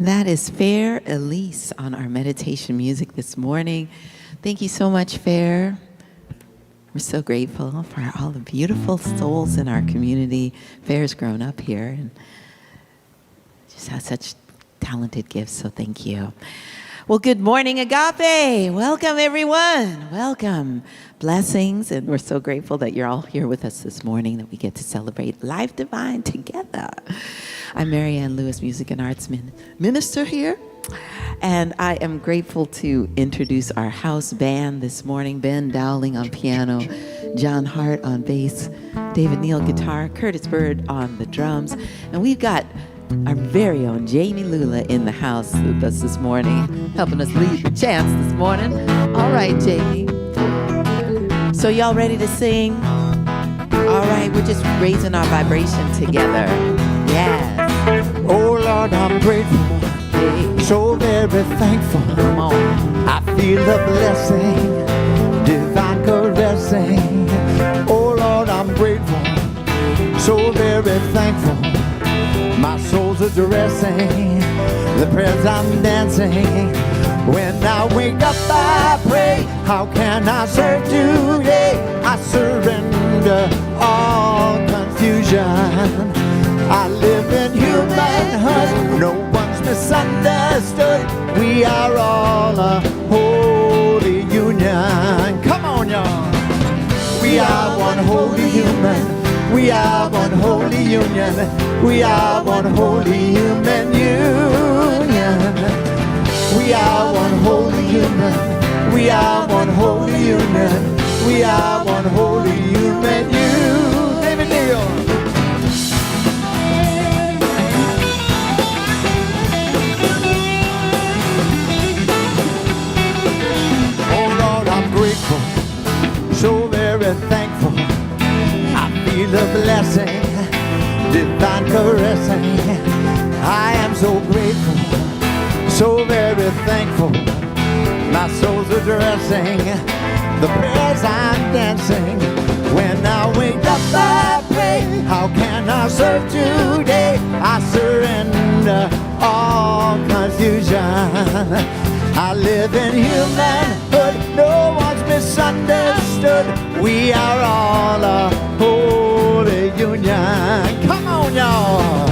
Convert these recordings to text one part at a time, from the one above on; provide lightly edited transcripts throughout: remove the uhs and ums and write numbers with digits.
That is Fair Elise on our meditation music this morning. Thank you so much, Fair. We're so grateful for all the beautiful souls in our community. Fair's grown up here and just has such talented gifts, so thank you. Well, good morning, Agape. Welcome, everyone. Welcome. Blessings, and we're so grateful that you're all here with us this morning, that we get to celebrate Life Divine together. I'm Mary Ann Lewis, music and arts minister here, and I am grateful to introduce our house band this morning. Ben Dowling on piano, John Hart on bass, David Neal guitar, Curtis Bird on the drums, and we've got our very own Jamie Lula in the house with us this morning, helping us lead the chants this morning. All right, Jamie. So y'all ready to sing? All right, we're just raising our vibration together. Yes. Oh Lord, I'm grateful, so very thankful. Come on. I feel the blessing, divine caressing. Oh Lord, I'm grateful, so very thankful. My soul's addressing the prayers I'm dancing. When I wake up, I pray. How can I serve today? I surrender all confusion. I live in humanhood, no one's misunderstood. We are all a holy union. Come on, y'all. We are one holy human. We are one holy union. We are one holy human union. We are one holy human. We are one holy union. We are one holy human union. David Neal. So very thankful, I feel the blessing, divine caressing. I am so grateful, so very thankful. My soul's addressing the prayers I'm dancing. When I wake up, I pray. How can I serve today? I surrender all confusion. I live in humanhood, no one's misunderstood. We are all a holy union. Come on, y'all.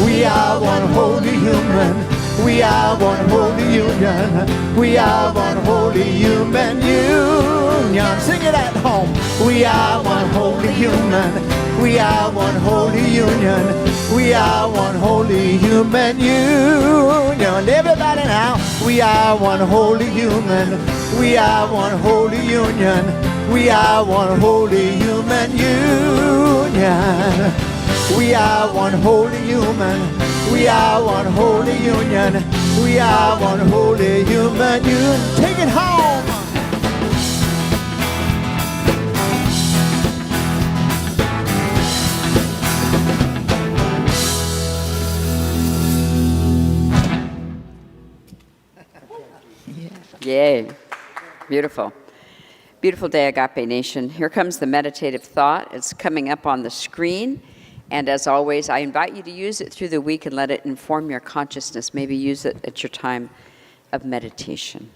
We are one holy human. We are one holy union. We are one holy human union. Sing it at home. We are one holy human. We are one holy union. We are one holy human union. Everybody now. We are one holy human. We are one holy union. We are one holy human union. We are one holy human. We are one holy union. We are one holy human union. Take it home. Yay. Beautiful. Beautiful day, Agape Nation. Here comes the meditative thought. It's coming up on the screen. And as always, I invite you to use it through the week and let it inform your consciousness. Maybe use it at your time of meditation.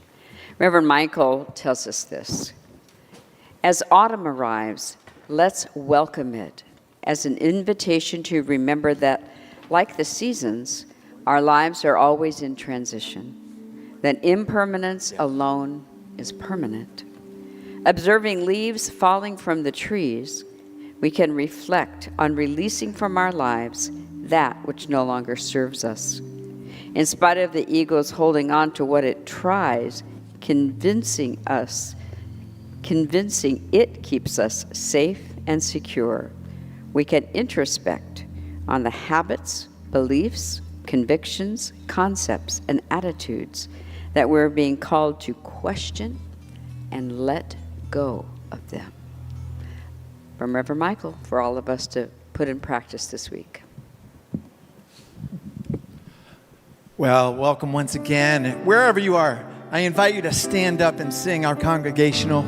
Reverend Michael tells us this. As autumn arrives, let's welcome it as an invitation to remember that, like the seasons, our lives are always in transition. That impermanence alone is permanent. Observing leaves falling from the trees, we can reflect on releasing from our lives that which no longer serves us. In spite of the ego's holding on to what it tries, convincing it keeps us safe and secure, we can introspect on the habits, beliefs, convictions, concepts, and attitudes that we're being called to question and let go of them. From Reverend Michael, for all of us to put in practice this week. Well, welcome once again. Wherever you are, I invite you to stand up and sing our congregational.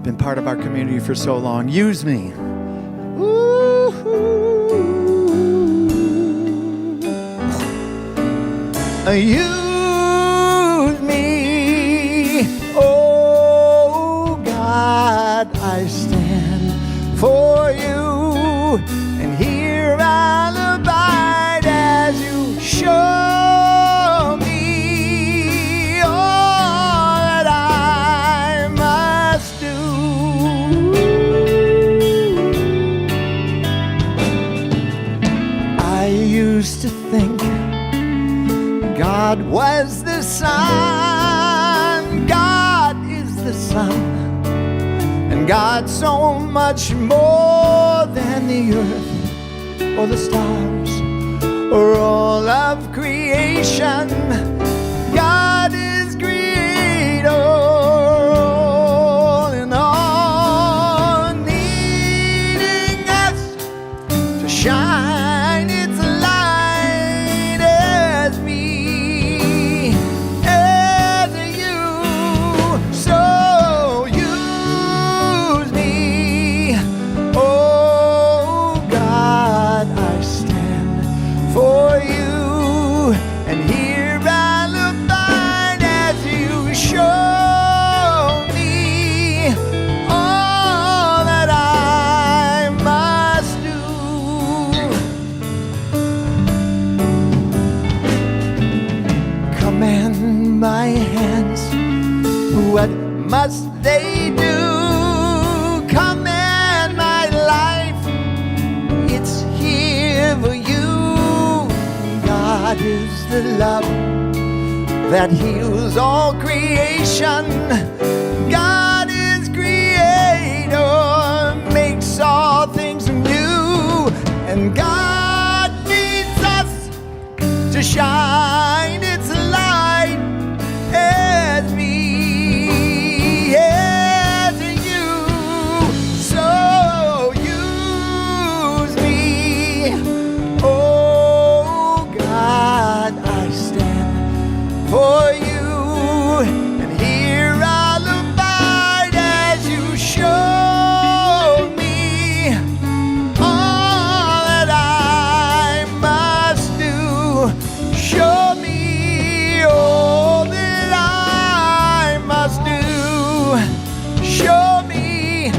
Been part of our community for so long. Use me. Ooh-hoo. Use me, oh God, I stand for you, and here I'll abide as you show me all that I must do. I used to think God was the sun, God is the sun, and God's so much more than the earth or the stars or all of creation. God is great, all in all, needing us to shine its light as me, as you. So use me, oh God, I stand for you, and here I'll abide as you show me all that I must do. Command my hands, what must they do? Command my life, it's here for you. God is the love that heals all creation. God is creator, makes all things new, and God needs us to shine its light as me, as you. So use me, oh God, I stand for you, and here I'll abide as you show me all that I must do. Show me all that I must do. Show me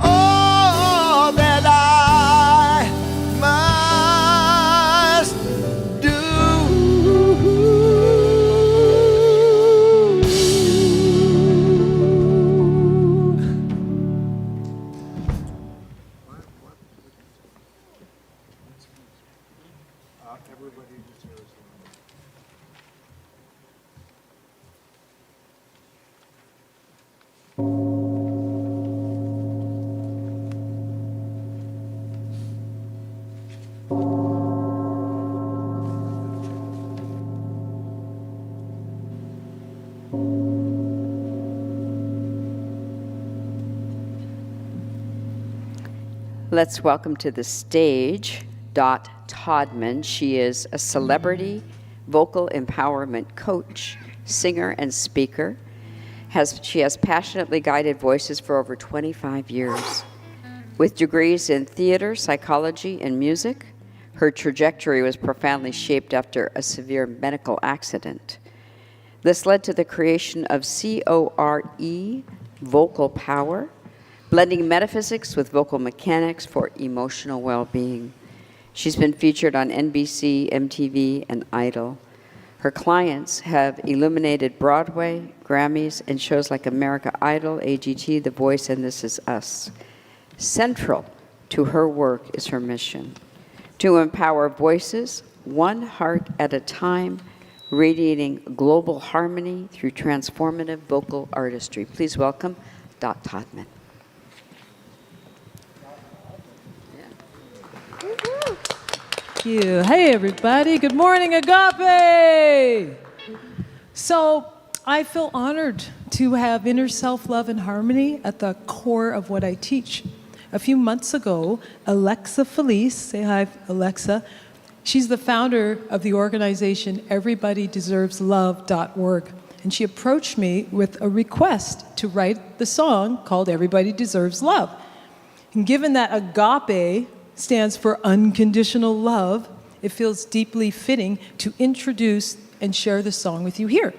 all that I must do. Let's welcome to the stage Dot Todman. She is a celebrity vocal empowerment coach, singer, and speaker. She has passionately guided voices for over 25 years. With degrees in theater, psychology, and music, her trajectory was profoundly shaped after a severe medical accident. This led to the creation of CORE, Vocal Power, blending metaphysics with vocal mechanics for emotional well-being. She's been featured on NBC, MTV, and Idol. Her clients have illuminated Broadway, Grammys, and shows like America Idol, AGT, The Voice, and This Is Us. Central to her work is her mission: to empower voices, one heart at a time, radiating global harmony through transformative vocal artistry. Please welcome Dot Todman. Thank you. Hey, everybody. Good morning, Agape. So I feel honored to have inner self-love and harmony at the core of what I teach. A few months ago, Alexa Felice, say hi, Alexa. She's the founder of the organization everybodydeserveslove.org. And she approached me with a request to write the song called Everybody Deserves Love. And given that Agape stands for unconditional love, it feels deeply fitting to introduce and share the song with you here.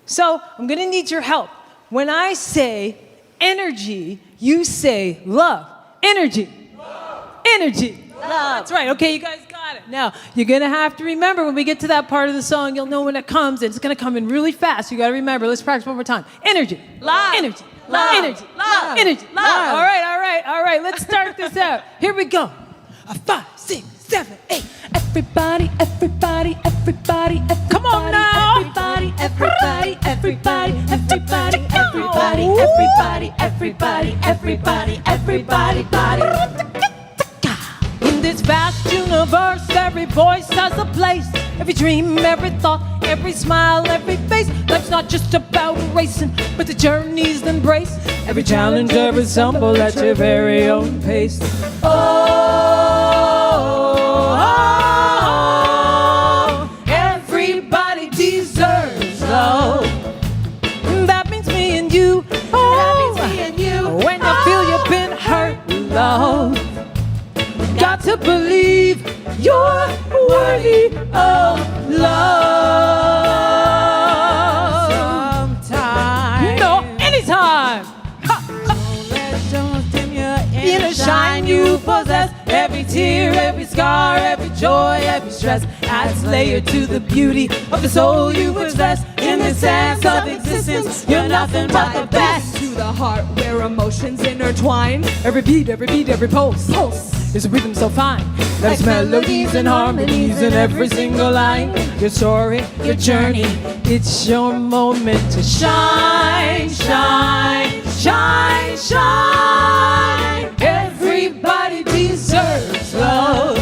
So I'm going to need your help. When I say energy, you say love. Energy. Love. Energy. Love. That's right. Okay, you guys got it. Now, you're going to have to remember when we get to that part of the song, you'll know when it comes. It's going to come in really fast. You got to remember. Let's practice one more time. Energy. Love. Energy. Love. Energy. Love. Energy. Love. All right. Let's start this out. Here we go. 5, 6, 7, 8. Everybody. Come on now. Everybody. In this vast universe, every voice has a place. Every dream, every thought, every smile, every face. Life's not just about racing, but the journey's embrace. Every challenge, every stumble at your very own pace. Everybody deserves love. That means me and you. When you feel you've been hurt, love. Got to believe you're worthy of love. Sometime. No, anytime. Inner shine you possess. Every tear, every scar, every joy, every stress adds layer to the beauty of the soul you possess. In the sense of existence, you're nothing but the best. To the heart where emotions intertwine. Every beat, every pulse is a rhythm so fine. There's melodies and harmonies in every single line. Your story, your journey, it's your moment to shine, shine, shine, shine. Everybody deserves love.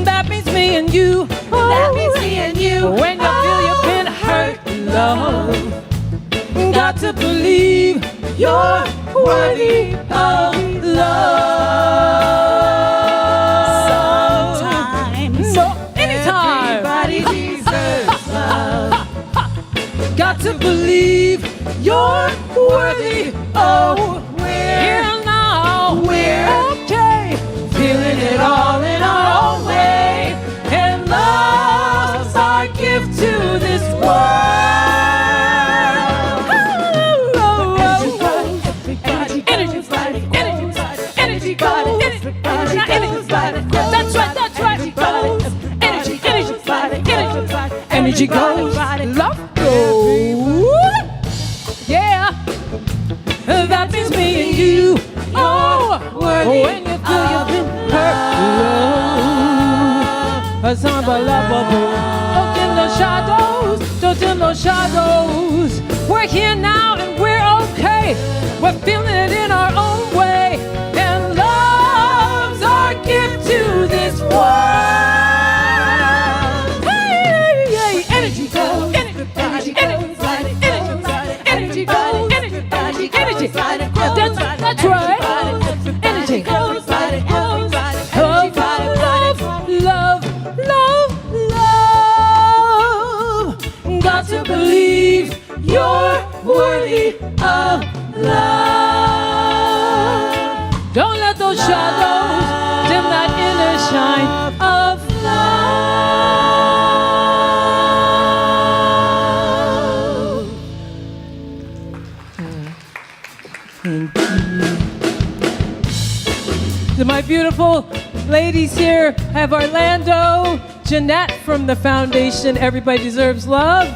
That means me and you. That means me and you. When you feel you've been hurt, love. Got to believe you're worthy of love. Sometimes. No, anytime. Everybody deserves love. Got to believe you're worthy of. Here now. We're okay. Feeling it all in our own way. And love's our gift to this world. Energy goes, love goes. Yeah, that means me and you. Oh, when you feel you've been hurt, love. A song about love, don't in the shadows. We're here now and we're okay. We're feeling it in our own way. And love's our gift to this world. That's right. Energy. Love. Got to believe you're worthy of love. Don't let those shadows dim that inner shine of my beautiful ladies here have Orlando, Jeanette from the foundation Everybody Deserves Love,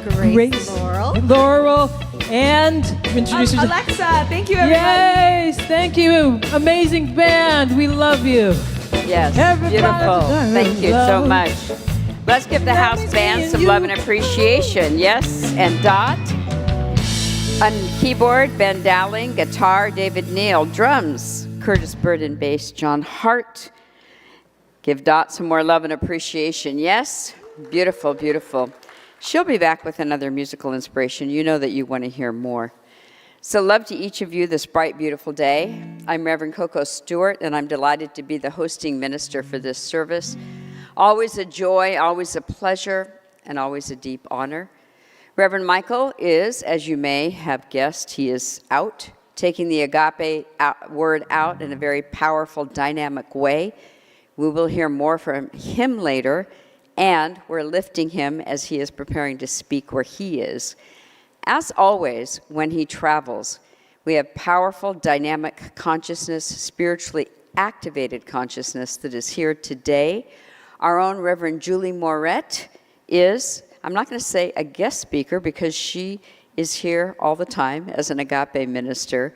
Grace, Laurel, and introduce yourself. Alexa, thank you, everybody. Yes, thank you. Amazing band. We love you. Yes, Everybody beautiful. deserves Thank you so love. much. Let's give the house band some love and appreciation. Yes, and Dot. On keyboard, Ben Dowling. Guitar, David Neal. Drums, Curtis Burden. Bass, John Hart. Give Dot some more love and appreciation. Yes, beautiful, beautiful. She'll be back with another musical inspiration. You know that you want to hear more. So love to each of you this bright, beautiful day. I'm Reverend Coco Stewart, and I'm delighted to be the hosting minister for this service. Always a joy, always a pleasure, and always a deep honor. Reverend Michael is, as you may have guessed, he is out, taking the Agape word out in a very powerful, dynamic way. We will hear more from him later. and we're lifting him as he is preparing to speak where he is. As always, when he travels, we have powerful, dynamic consciousness, spiritually activated consciousness that is here today. Our own Reverend Julie Moret is, I'm not going to say a guest speaker because she is here all the time as an Agape minister,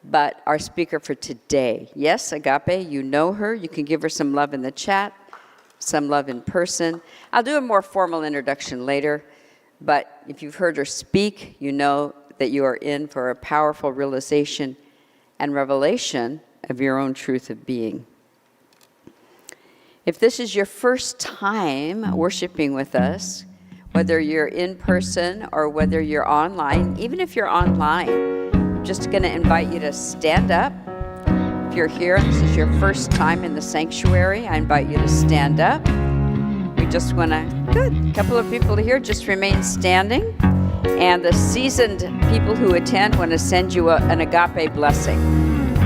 but our speaker for today. Yes, Agape, you know her. You can give her some love in the chat, some love in person. I'll do a more formal introduction later, but if you've heard her speak, you know that you are in for a powerful realization and revelation of your own truth of being. If this is your first time worshiping with us, whether you're in person or whether you're online, even if you're online, I'm just going to invite you to stand up. If you're here and this is your first time in the sanctuary, I invite you to stand up. We just want to, good, a couple of people here, just remain standing. And the seasoned people who attend want to send you an agape blessing.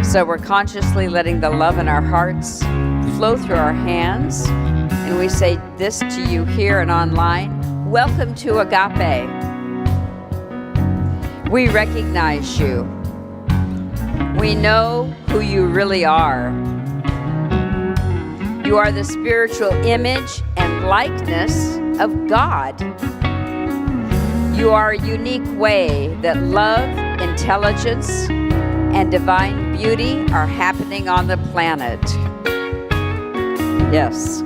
So we're consciously letting the love in our hearts flow through our hands. And we say this to you here and online. Welcome to Agape. We recognize you. We know who you really are. You are the spiritual image and likeness of God. You are a unique way that love, intelligence, and divine beauty are happening on the planet. Yes.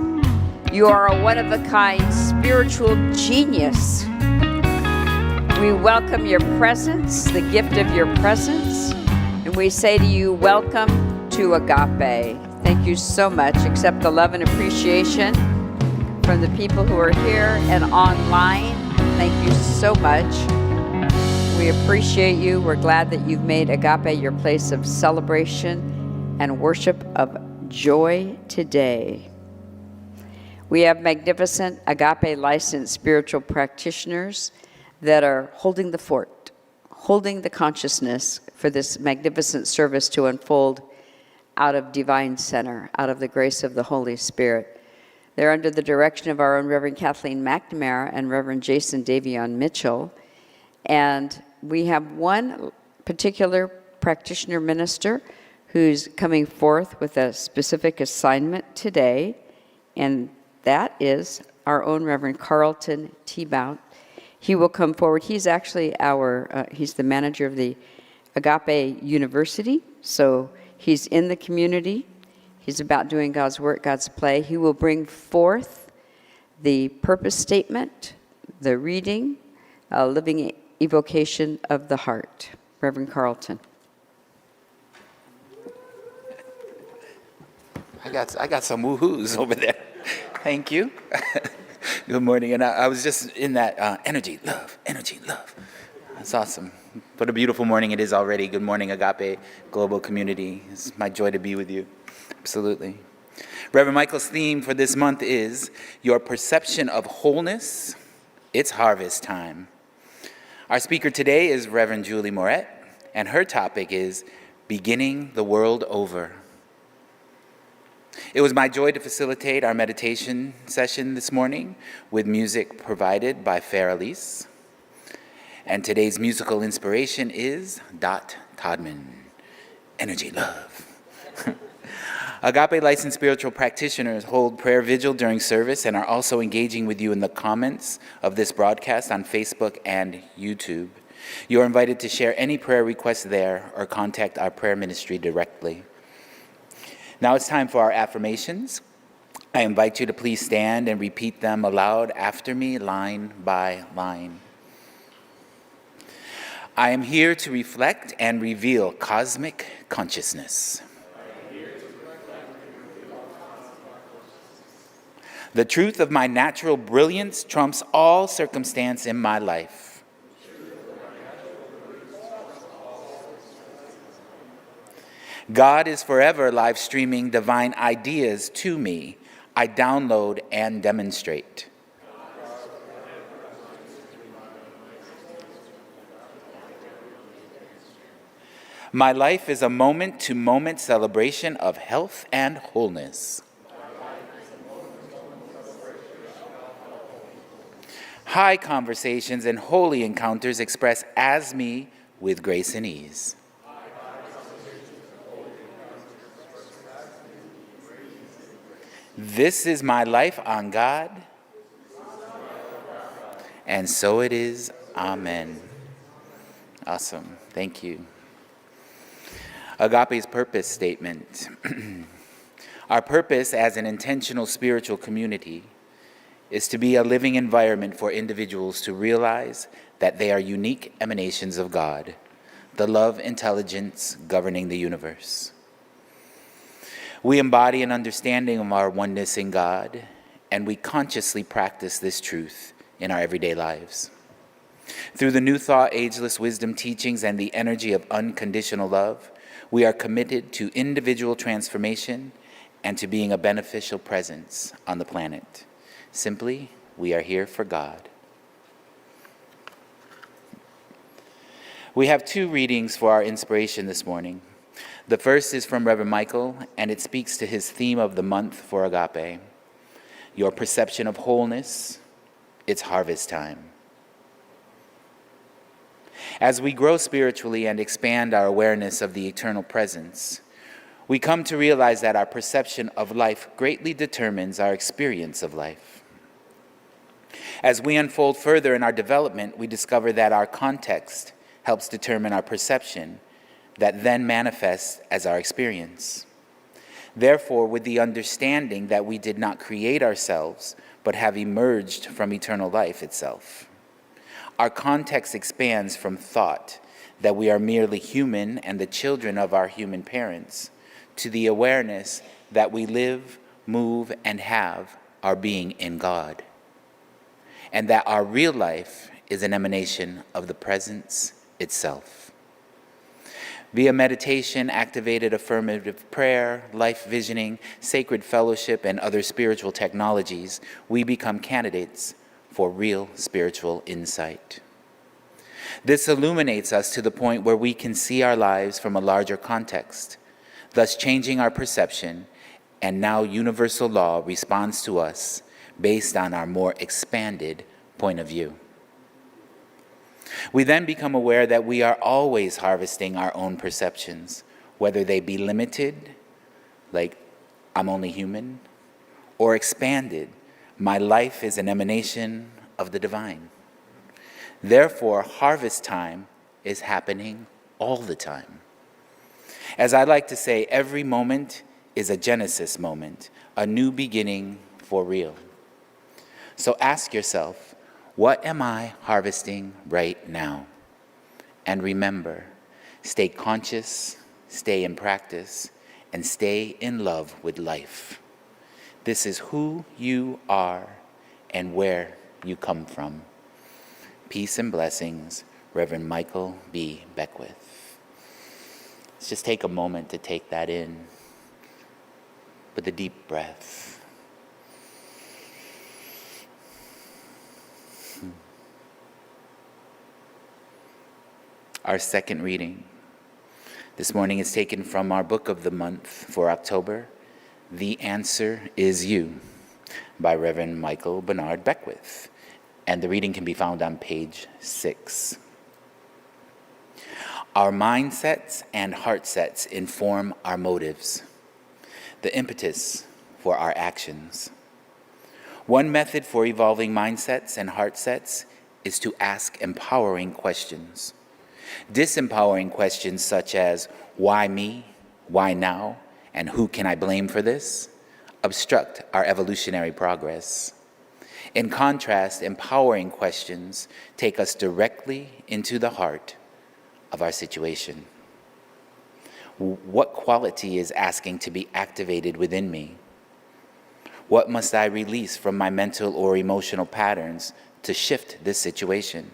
You are a one-of-a-kind spiritual genius. We welcome your presence, the gift of your presence, and we say to you, welcome to Agape. Thank you so much. Accept the love and appreciation from the people who are here and online. Thank you so much. We appreciate you. We're glad that you've made Agape your place of celebration and worship of joy today. We have magnificent Agape licensed spiritual practitioners that are holding the fort, holding the consciousness for this magnificent service to unfold out of divine center, out of the grace of the Holy Spirit. They're under the direction of our own Reverend Kathleen McNamara and Reverend Jason Davion Mitchell. And we have one particular practitioner minister who's coming forth with a specific assignment today, and that is our own Reverend Carlton T. Bount. He will come forward. He's actually he's the manager of the Agape University, so he's in the community. He's about doing God's work, God's play. He will bring forth the purpose statement, the reading, living evocation of the heart. Reverend Carlton. I got some woohoos over there. Thank you. Good morning. And I was just in that energy, love. That's awesome. What a beautiful morning it is already. Good morning, Agape Global Community. It's my joy to be with you. Absolutely. Reverend Michael's theme for this month is Your Perception of Wholeness. It's harvest time. Our speaker today is Reverend Julie Moret, and her topic is Beginning the World Over. It was my joy to facilitate our meditation session this morning with music provided by Fair Elise. And today's musical inspiration is Dot Todman, Energy Love. Agape licensed spiritual practitioners hold prayer vigil during service and are also engaging with you in the comments of this broadcast on Facebook and YouTube. You are invited to share any prayer requests there or contact our prayer ministry directly. Now it's time for our affirmations. I invite you to please stand and repeat them aloud after me, line by line. I am here to reflect and reveal cosmic consciousness. The truth of my natural brilliance trumps all circumstance in my life. God is forever live streaming divine ideas to me. I download and demonstrate. My life is a moment-to-moment celebration of health and wholeness. High conversations and holy encounters express as me with grace and ease. This is my life on God, and so it is. Amen. Awesome. Thank you. Agape's purpose statement. Our purpose as an intentional spiritual community is to be a living environment for individuals to realize that they are unique emanations of God, the love intelligence governing the universe. We embody an understanding of our oneness in God, and we consciously practice this truth in our everyday lives. Through the New Thought Ageless Wisdom teachings and the energy of unconditional love, we are committed to individual transformation and to being a beneficial presence on the planet. Simply, we are here for God. We have 2 readings for our inspiration this morning. The first is from Reverend Michael, and it speaks to his theme of the month for Agape, your perception of wholeness, it's harvest time. As we grow spiritually and expand our awareness of the eternal presence, we come to realize that our perception of life greatly determines our experience of life. As we unfold further in our development, we discover that our context helps determine our perception that then manifests as our experience. Therefore, with the understanding that we did not create ourselves, but have emerged from eternal life itself, our context expands from thought that we are merely human and the children of our human parents to the awareness that we live, move, and have our being in God, and that our real life is an emanation of the presence itself. Via meditation, activated affirmative prayer, life visioning, sacred fellowship, and other spiritual technologies, we become candidates for real spiritual insight. This illuminates us to the point where we can see our lives from a larger context, thus changing our perception, and now universal law responds to us based on our more expanded point of view. We then become aware that we are always harvesting our own perceptions, whether they be limited, like I'm only human, or expanded, my life is an emanation of the divine. Therefore, harvest time is happening all the time. As I like to say, every moment is a Genesis moment, a new beginning for real. So ask yourself, what am I harvesting right now? And remember, stay conscious, stay in practice, and stay in love with life. This is who you are and where you come from. Peace and blessings, Reverend Michael B. Beckwith. Let's just take a moment to take that in with a deep breath. Our second reading this morning is taken from our book of the month for October, The Answer Is You, by Reverend Michael Bernard Beckwith. And the reading can be found on page 6. Our mindsets and heart sets inform our motives, the impetus for our actions. One method for evolving mindsets and heart sets is to ask empowering questions. Disempowering questions such as, why me, why now, and who can I blame for this, obstruct our evolutionary progress. In contrast, empowering questions take us directly into the heart of our situation. What quality is asking to be activated within me? What must I release from my mental or emotional patterns to shift this situation?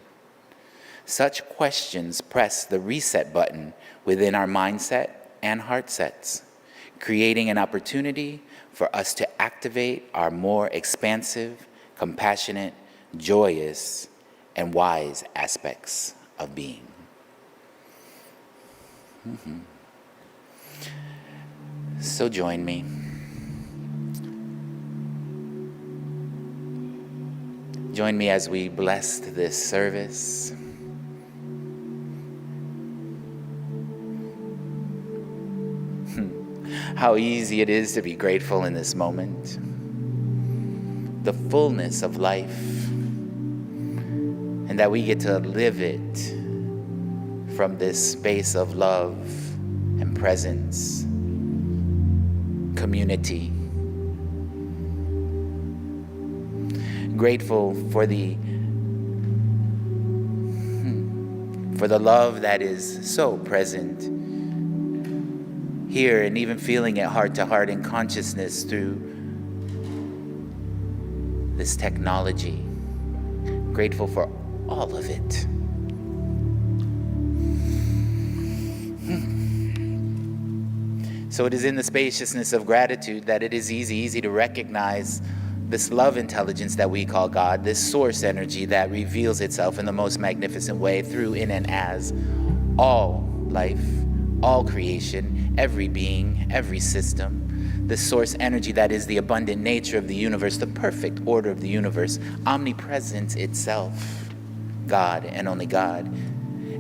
Such questions press the reset button within our mindset and heart sets, creating an opportunity for us to activate our more expansive, compassionate, joyous, and wise aspects of being. So join me. Join me as we bless this service. How easy it is to be grateful in this moment. The fullness of life, and that we get to live it from this space of love and presence, community. Grateful for the love that is so present here, and even feeling it heart to heart in consciousness through this technology. Grateful for all of it. So it is in the spaciousness of gratitude that it is easy to recognize this love intelligence that we call God, this source energy that reveals itself in the most magnificent way through, in, and as all life, all creation, every being, every system. This source energy that is the abundant nature of the universe, the perfect order of the universe, omnipresence itself, God and only God.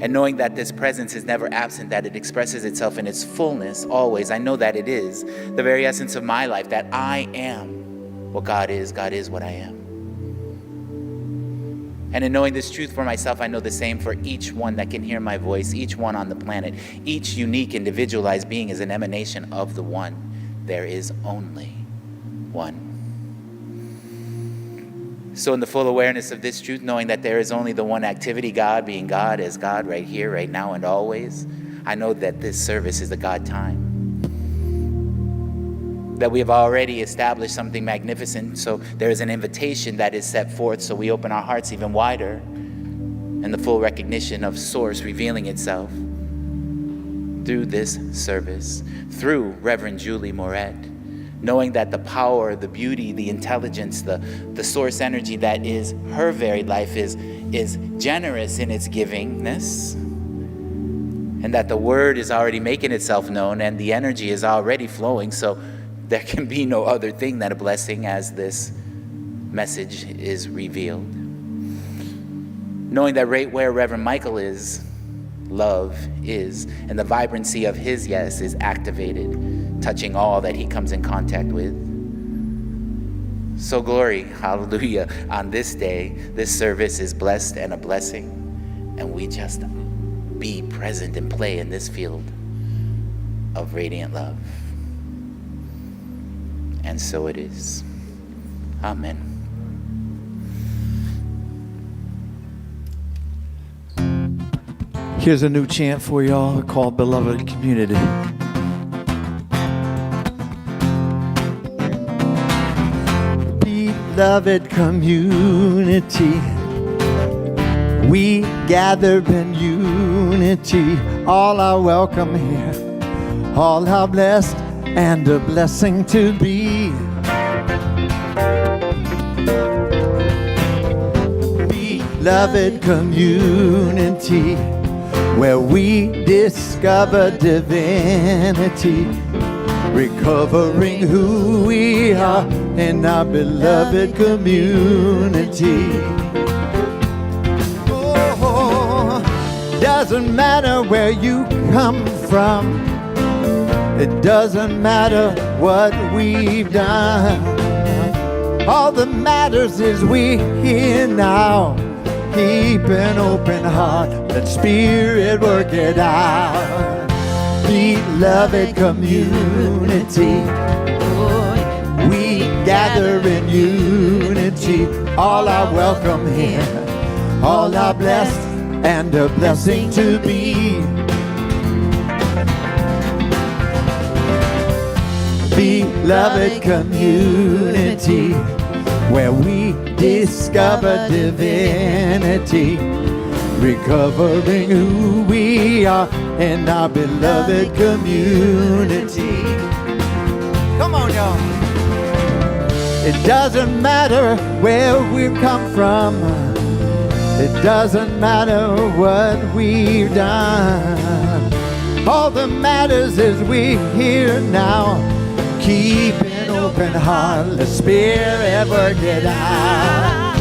And knowing that this presence is never absent, that it expresses itself in its fullness always, I know that it is the very essence of my life, that I am what God is what I am. And in knowing this truth for myself, I know the same for each one that can hear my voice, each one on the planet. Each unique, individualized being is an emanation of the one. There is only one. So in the full awareness of this truth, knowing that there is only the one activity, God being God as God right here, right now, and always, I know that this service is a God time. That we have already established something magnificent, so there is an invitation that is set forth, so we open our hearts even wider in the full recognition of Source revealing itself through this service, through Reverend Julie Moret, knowing that the power, the beauty, the intelligence, the source energy that is her very life is generous in its givingness, and that the word is already making itself known and the energy is already flowing, so there can be no other thing than a blessing as this message is revealed. Knowing that right where Reverend Michael is, love is, and the vibrancy of his yes is activated, touching all that he comes in contact with. So glory, hallelujah, on this day, this service is blessed and a blessing, and we just be present and play in this field of radiant love. And so it is. Amen. Here's a new chant for y'all called Beloved Community. Beloved community, we gather in unity. All are welcome here, all are blessed and a blessing to be. Beloved community, where we discover divinity, recovering who we are in our beloved community. Oh, doesn't matter where you come from, it doesn't matter what we've done. All that matters is we're here now. Keep an open heart, let Spirit work it out. Beloved community, we gather in unity. All are welcome here, all are blessed and a blessing to be. Beloved community, where we discover divinity, recovering who we are in our beloved community. Come on, y'all. It doesn't matter where we've come from, it doesn't matter what we've done. All that matters is we're here now. Keep an open heart, let Spirit work it out.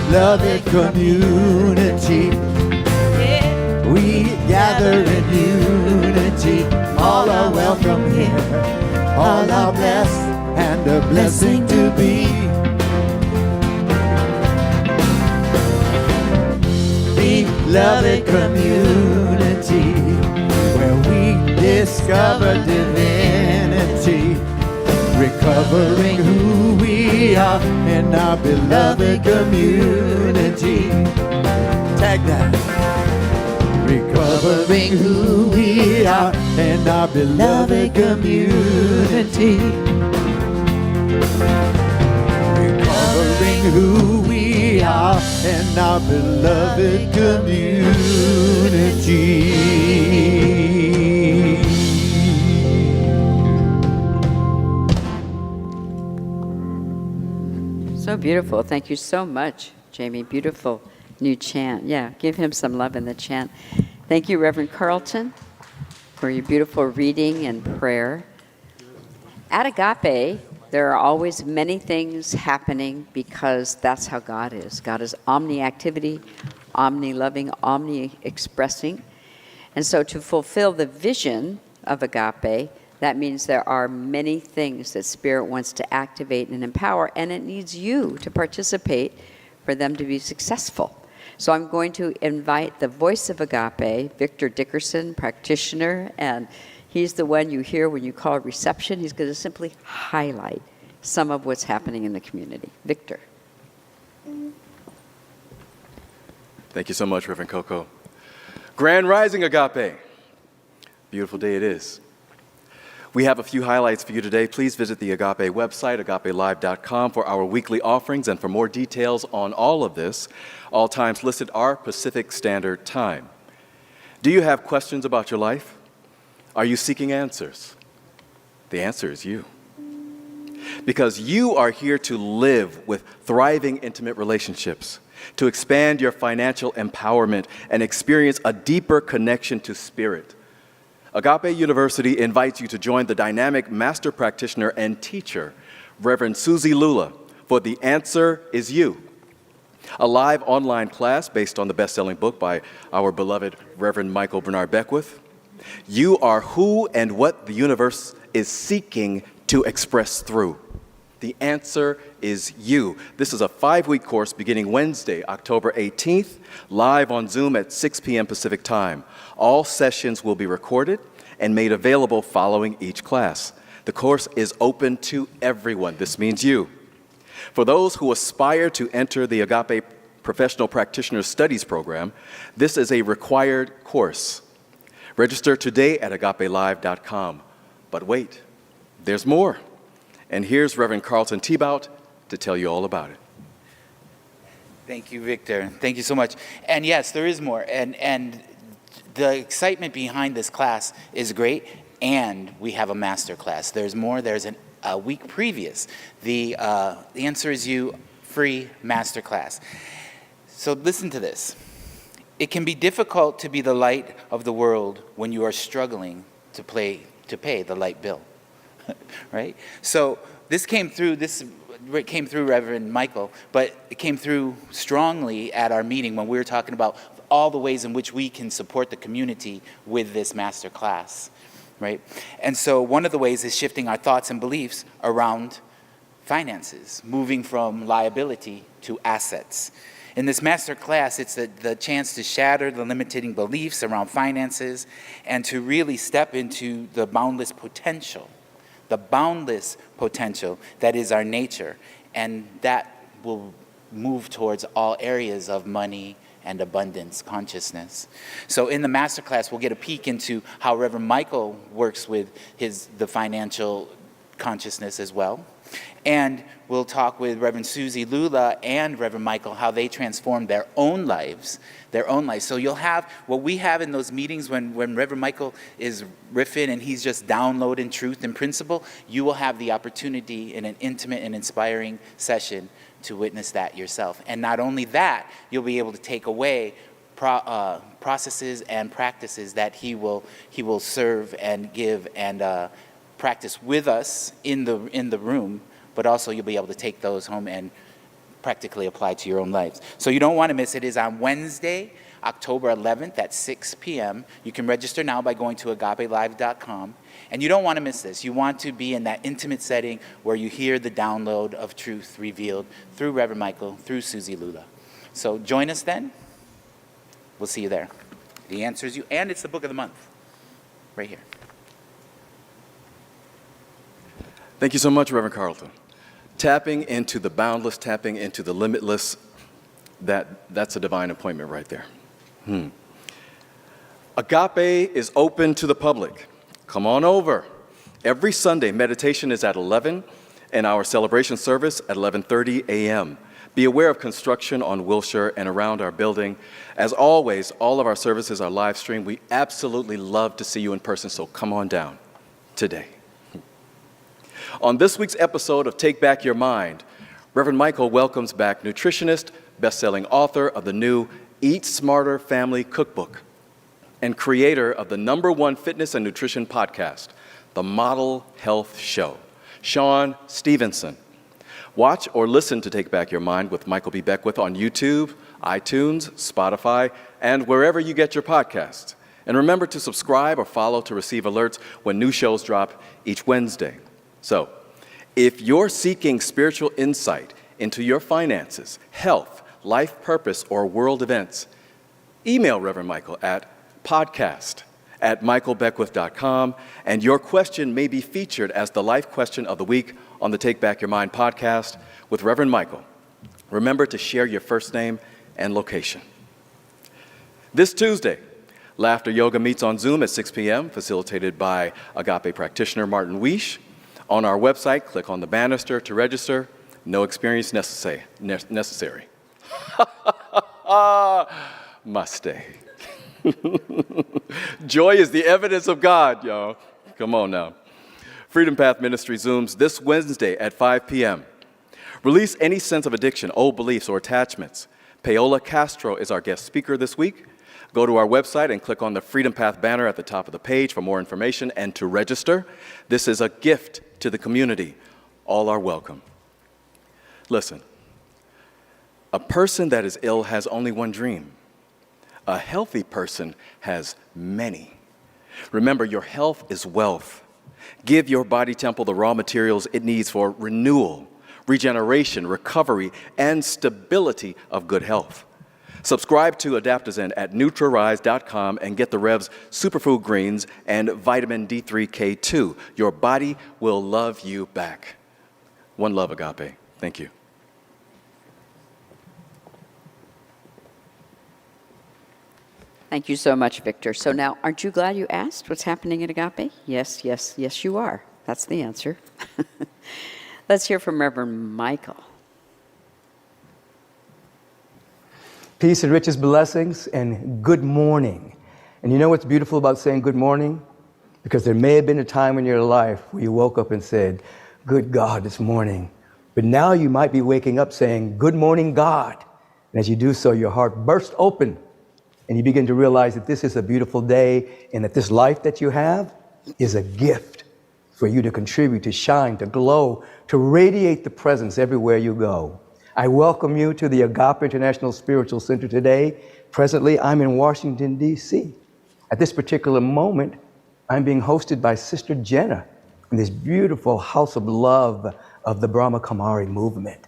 beloved community. We gather in unity. All are welcome here. All are blessed and a blessing to be. Beloved community, where we discover divinity, recovering who we are in our beloved community. Tag that. Recovering who we are in our beloved community. Recovering who we are in our beloved community. So beautiful. Thank you so much, Jamie. Beautiful new chant. Yeah, give him some love in the chant. Thank you, Reverend Carlton, for your beautiful reading and prayer. At Agape, there are always many things happening because that's how God is. God is omni-activity, omni-loving, omni-expressing. And so to fulfill the vision of Agape, that means there are many things that Spirit wants to activate and empower, and it needs you to participate for them to be successful. So I'm going to invite the voice of Agape, Victor Dickerson, practitioner, and he's the one you hear when you call reception. He's going to simply highlight some of what's happening in the community. Victor. Thank you so much, Reverend Coco. Grand Rising Agape. Beautiful day it is. We have a few highlights for you today. Please visit the Agape website, agapelive.com, for our weekly offerings and for more details on all of this. All times listed are Pacific Standard Time. Do you have questions about your life? Are you seeking answers? The answer is you. Because you are here to live with thriving intimate relationships, to expand your financial empowerment and experience a deeper connection to Spirit. Agape University invites you to join the dynamic master practitioner and teacher, Reverend Susie Lula, for The Answer is You, a live online class based on the best-selling book by our beloved Reverend Michael Bernard Beckwith. You are who and what the universe is seeking to express through. The answer is you. This is a 5-week course beginning Wednesday, October 18th, live on Zoom at 6 p.m. Pacific Time. All sessions will be recorded and made available following each class. The course is open to everyone. This means you. For those who aspire to enter the Agape Professional Practitioner Studies Program, this is a required course. Register today at agapelive.com. But wait, there's more. And here's Reverend Carlton Thibaut to tell you all about it. Thank you, Victor. Thank you so much. And yes, there is more. And the excitement behind this class is great. And we have a master class. There's more. There's a week previous. The Answer is You free master class. So listen to this. It can be difficult to be the light of the world when you are struggling to pay the light bill. Right? So this came through Reverend Michael, but it came through strongly at our meeting when we were talking about all the ways in which we can support the community with this master class, right? And so one of the ways is shifting our thoughts and beliefs around finances, moving from liability to assets. In this master class, it's the chance to shatter the limiting beliefs around finances and to really step into the boundless potential that is our nature, and that will move towards all areas of money and abundance consciousness. So in the masterclass, we'll get a peek into how Reverend Michael works with the financial consciousness as well. And we'll talk with Reverend Susie Lula and Reverend Michael how they transformed their own lives. So you'll have what we have in those meetings when Reverend Michael is riffing and he's just downloading truth and principle. You will have the opportunity in an intimate and inspiring session to witness that yourself. And not only that, you'll be able to take away processes and practices that he will serve and give and practice with us in the room, but also you'll be able to take those home and practically apply to your own lives. So you don't want to miss it. It is on Wednesday, October 11th at 6 p.m. You can register now by going to agapelive.com. And you don't want to miss this. You want to be in that intimate setting where you hear the download of truth revealed through Reverend Michael, through Susie Lula. So join us then. We'll see you there. The answer is you, and it's the book of the month, right here. Thank you so much, Reverend Carlton. Tapping into the boundless, tapping into the limitless, that's a divine appointment right there. Agape is open to the public. Come on over. Every Sunday, meditation is at 11, and our celebration service at 11:30 a.m. Be aware of construction on Wilshire and around our building. As always, all of our services are live streamed. We absolutely love to see you in person, so come on down today. On this week's episode of Take Back Your Mind, Reverend Michael welcomes back nutritionist, best-selling author of the new Eat Smarter Family Cookbook, and creator of the #1 fitness and nutrition podcast, The Model Health Show, Sean Stevenson. Watch or listen to Take Back Your Mind with Michael B. Beckwith on YouTube, iTunes, Spotify, and wherever you get your podcasts. And remember to subscribe or follow to receive alerts when new shows drop each Wednesday. So, if you're seeking spiritual insight into your finances, health, life purpose, or world events, email Reverend Michael at podcast@michaelbeckwith.com, and your question may be featured as the life question of the week on the Take Back Your Mind podcast with Reverend Michael. Remember to share your first name and location. This Tuesday, Laughter Yoga meets on Zoom at 6 p.m., facilitated by Agape practitioner Martin Weish. On our website, click on the banister to register. No experience necessary. Must stay. Joy is the evidence of God, y'all. Come on now. Freedom Path Ministry Zooms this Wednesday at 5 p.m. Release any sense of addiction, old beliefs, or attachments. Paola Castro is our guest speaker this week. Go to our website and click on the Freedom Path banner at the top of the page for more information and to register. This is a gift to the community. All are welcome. Listen, a person that is ill has only one dream. A healthy person has many. Remember, your health is wealth. Give your body temple the raw materials it needs for renewal, regeneration, recovery, and stability of good health. Subscribe to Adaptogen at NutraRise.com and get the Rev's Superfood Greens and Vitamin D3K2. Your body will love you back. One love, Agape. Thank you. Thank you so much, Victor. So now, aren't you glad you asked what's happening at Agape? Yes, yes, yes, you are. That's the answer. Let's hear from Reverend Michael. Peace and richest blessings and good morning. And you know what's beautiful about saying good morning? Because there may have been a time in your life where you woke up and said, good God, it's morning. But now you might be waking up saying, good morning, God. And as you do so, your heart bursts open and you begin to realize that this is a beautiful day and that this life that you have is a gift for you to contribute, to shine, to glow, to radiate the presence everywhere you go. I welcome you to the Agape International Spiritual Center today. Presently, I'm in Washington, D.C. At this particular moment, I'm being hosted by Sister Jenna in this beautiful house of love of the Brahma Kumari movement.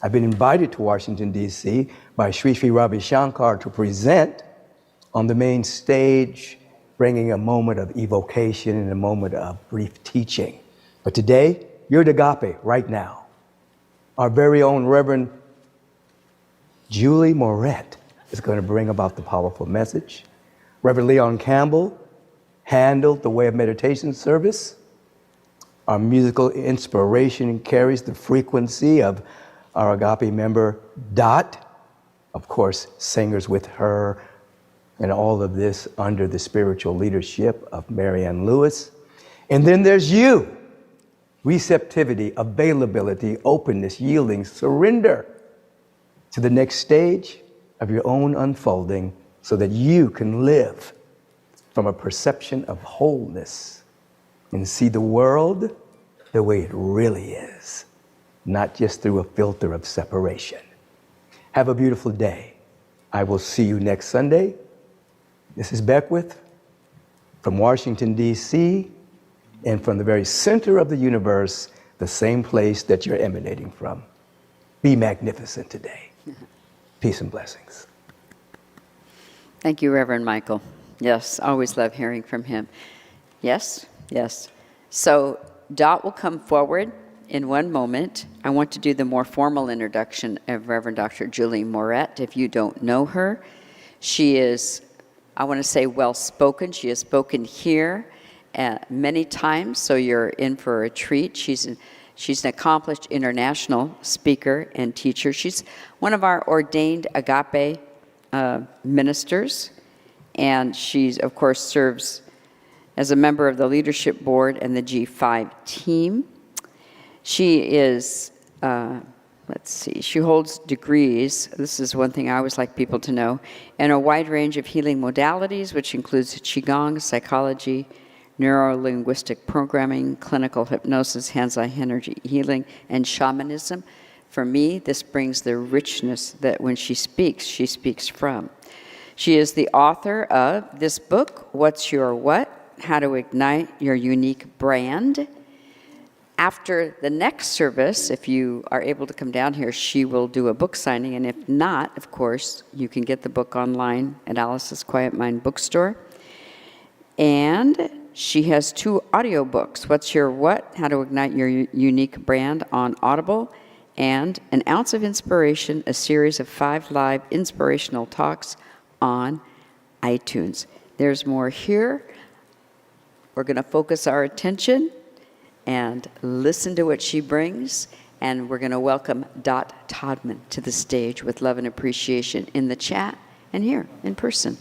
I've been invited to Washington, D.C. by Sri Sri Ravi Shankar to present on the main stage, bringing a moment of evocation and a moment of brief teaching. But today, you're at Agape right now. Our very own Reverend Julie Moret is going to bring about the powerful message. Reverend Leon Campbell handled the Way of Meditation service. Our musical inspiration carries the frequency of our Agape member, Dot. Of course, singers with her, and all of this under the spiritual leadership of Marianne Lewis. And then there's you. Receptivity, availability, openness, yielding, surrender to the next stage of your own unfolding so that you can live from a perception of wholeness and see the world the way it really is, not just through a filter of separation. Have a beautiful day. I will see you next Sunday. This is Beckwith from Washington, D.C., and from the very center of the universe, the same place that you're emanating from. Be magnificent today. Peace and blessings. Thank you, Reverend Michael. Yes, always love hearing from him. Yes, yes. So Dot will come forward in one moment. I want to do the more formal introduction of Reverend Dr. Julie Moret. If you don't know her, she is, I want to say, well-spoken. She has spoken here many times, so you're in for a treat. She's an accomplished international speaker and teacher. She's one of our ordained Agape ministers, and she, of course, serves as a member of the leadership board and the G5 team. She is, she holds degrees, this is one thing I always like people to know, in a wide range of healing modalities, which includes Qigong, psychology, neuro-linguistic programming, clinical hypnosis, hands-on energy healing, and shamanism. For me, this brings the richness that when she speaks from. She is the author of this book, What's Your What? How to Ignite Your Unique Brand. After the next service, if you are able to come down here, she will do a book signing, and if not, of course, you can get the book online at Alice's Quiet Mind bookstore. And she has 2 audiobooks, What's Your What? How to Ignite Your Unique Brand on Audible, and An Ounce of Inspiration, a series of 5 live inspirational talks on iTunes. There's more here. We're going to focus our attention and listen to what she brings, and we're going to welcome Dot Todman to the stage with love and appreciation in the chat and here in person.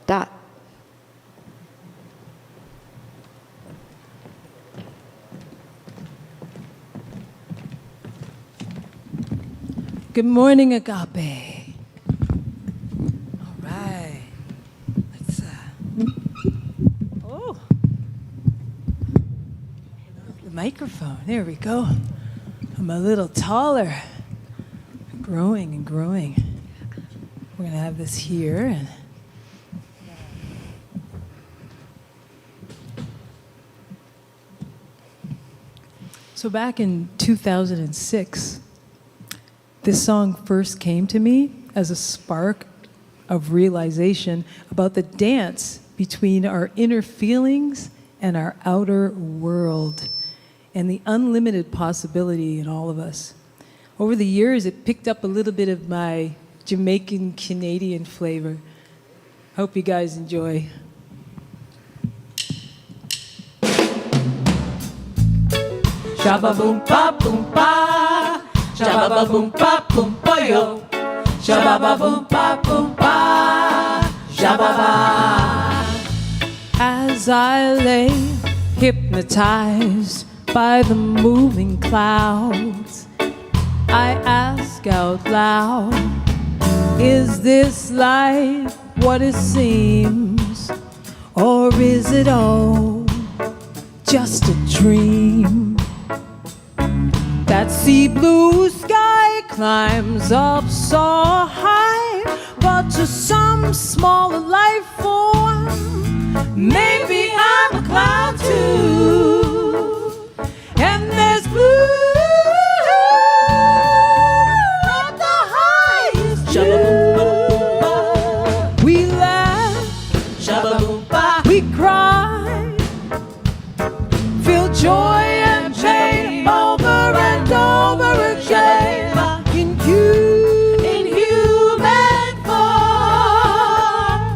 Dot. Good morning, Agape. All right. Let's, oh. The microphone. There we go. I'm a little taller. Growing and growing. We're going to have this here. And so back in 2006, this song first came to me as a spark of realization about the dance between our inner feelings and our outer world and the unlimited possibility in all of us. Over the years, it picked up a little bit of my Jamaican Canadian flavor. Hope you guys enjoy. Shabba boom pa boom pa. Shabba boom pa boom pa yo. Shabba boom pa boom pa. Shabba ba. As I lay hypnotized by the moving clouds, I ask out loud, is this life what it seems? Or is it all just a dream? That sea blue sky climbs up so high, but to some smaller life form, maybe I'm a cloud too. And there's blue at the highest view. We laugh, we cry, feel joy and pain over and over again in human form.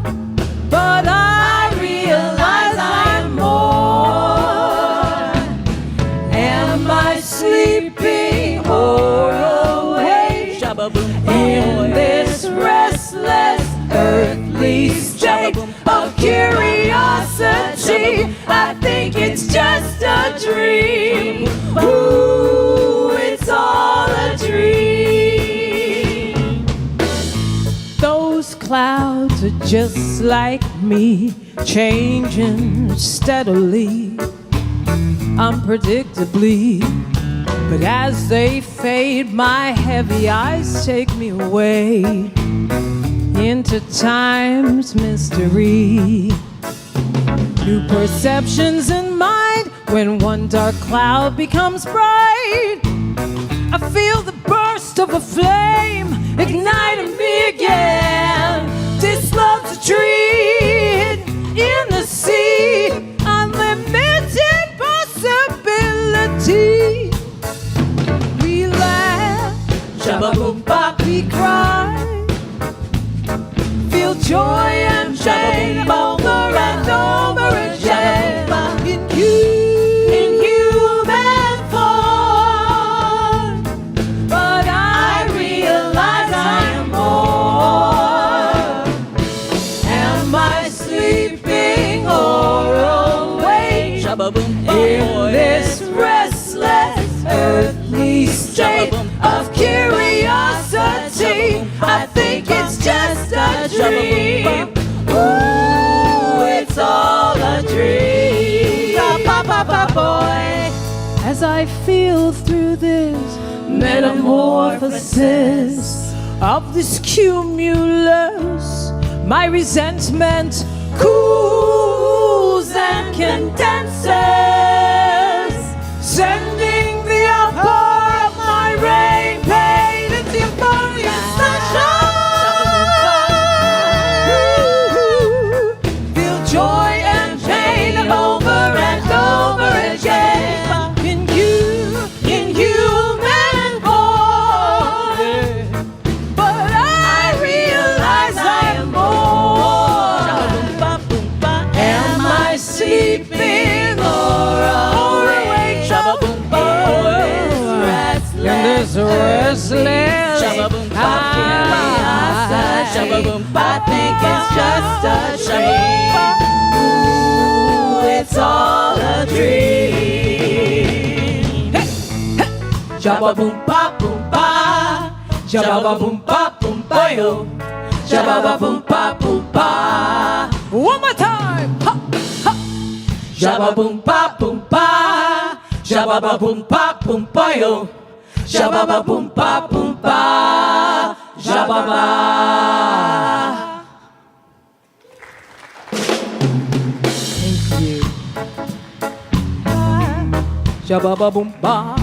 But I realize I'm more. Am I sleeping or awake in this restless earthly state of curiosity? I think it's just a dream. Ooh, it's all a dream. Those clouds are just like me, changing steadily, unpredictably. But as they fade, my heavy eyes take me away into time's mystery. New perceptions in mind when one dark cloud becomes bright. I feel the burst of a flame igniting me again. This love's a dream in the sea, unlimited possibility. We laugh, shabba-boom-bop, we cry, feel joy and pain over and over again. In human form, but I realize I am more. Am I sleeping or awake in this restless earthly state of curiosity? I think it's just a dream. Ooh, it's all a dream. Boy, as I feel through this metamorphosis of this cumulus, my resentment cools and condenses, sending the outpour of my rain pain into the euphoria sunshine. Feel joy and pain over and over again. In human form, but I realize I am more. Am I sleeping or awake? In this restless I think it's just a dream. Ooh, it's all a dream. Shabba boom ba boom ba, shabba boom ba boom ba yo, shabba boom ba boom ba. One more time. Ha, ha. Shabba boom ba boom ba, shabba boom ba boom ba yo, shabba boom ba boom ba, shabba ba. Thank you. Shabba boom ba.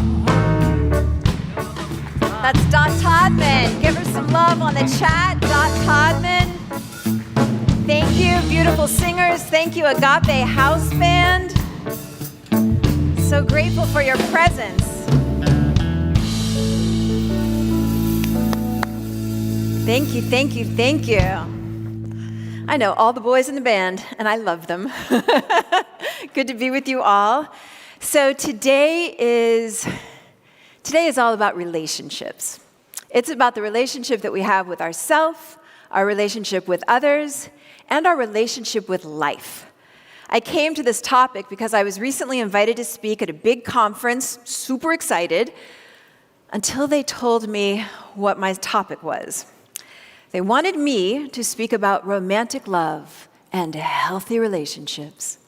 That's Dot Todman. Give her some love on the chat, Dot Todman. Thank you, beautiful singers. Thank you, Agape House Band. So grateful for your presence. Thank you, thank you, thank you. I know all the boys in the band, and I love them. Good to be with you all. So today is all about relationships. It's about the relationship that we have with ourselves, our relationship with others, and our relationship with life. I came to this topic because I was recently invited to speak at a big conference, super excited, until they told me what my topic was. They wanted me to speak about romantic love and healthy relationships.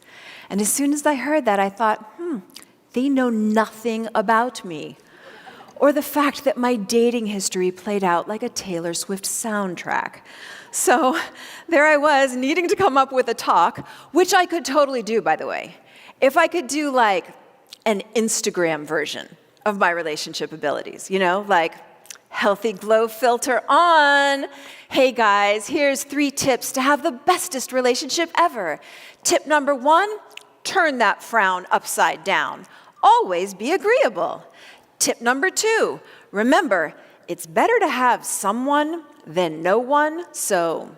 And as soon as I heard that, I thought, they know nothing about me, or the fact that my dating history played out like a Taylor Swift soundtrack. So there I was, needing to come up with a talk, which I could totally do, by the way. If I could do like an Instagram version of my relationship abilities, like healthy glow filter on. Hey guys, here's 3 tips to have the bestest relationship ever. Tip number 1, turn that frown upside down. Always be agreeable. Tip number 2, remember, it's better to have someone than no one, so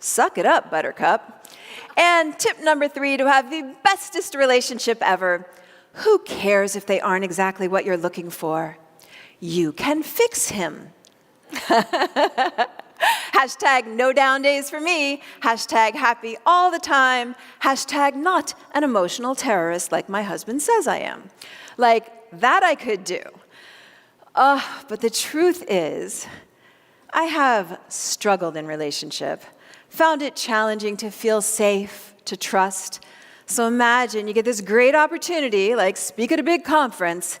suck it up, buttercup. And tip number 3, to have the bestest relationship ever, who cares if they aren't exactly what you're looking for? You can fix him. Hashtag no down days for me. Hashtag happy all the time. Hashtag not an emotional terrorist like my husband says I am. Like, that I could do. But the truth is, I have struggled in relationship, found it challenging to feel safe, to trust. So imagine you get this great opportunity, like speak at a big conference,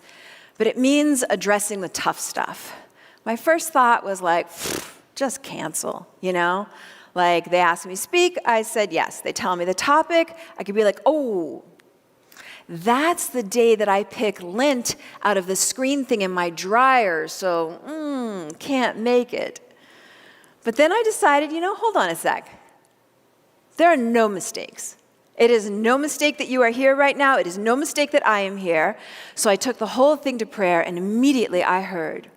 but it means addressing the tough stuff. My first thought was like, just cancel, you know? Like, they asked me to speak, I said yes. They tell me the topic, I could be like, oh, that's the day that I pick lint out of the screen thing in my dryer, so can't make it. But then I decided, hold on a sec. There are no mistakes. It is no mistake that you are here right now. It is no mistake that I am here. So I took the whole thing to prayer, and immediately I heard,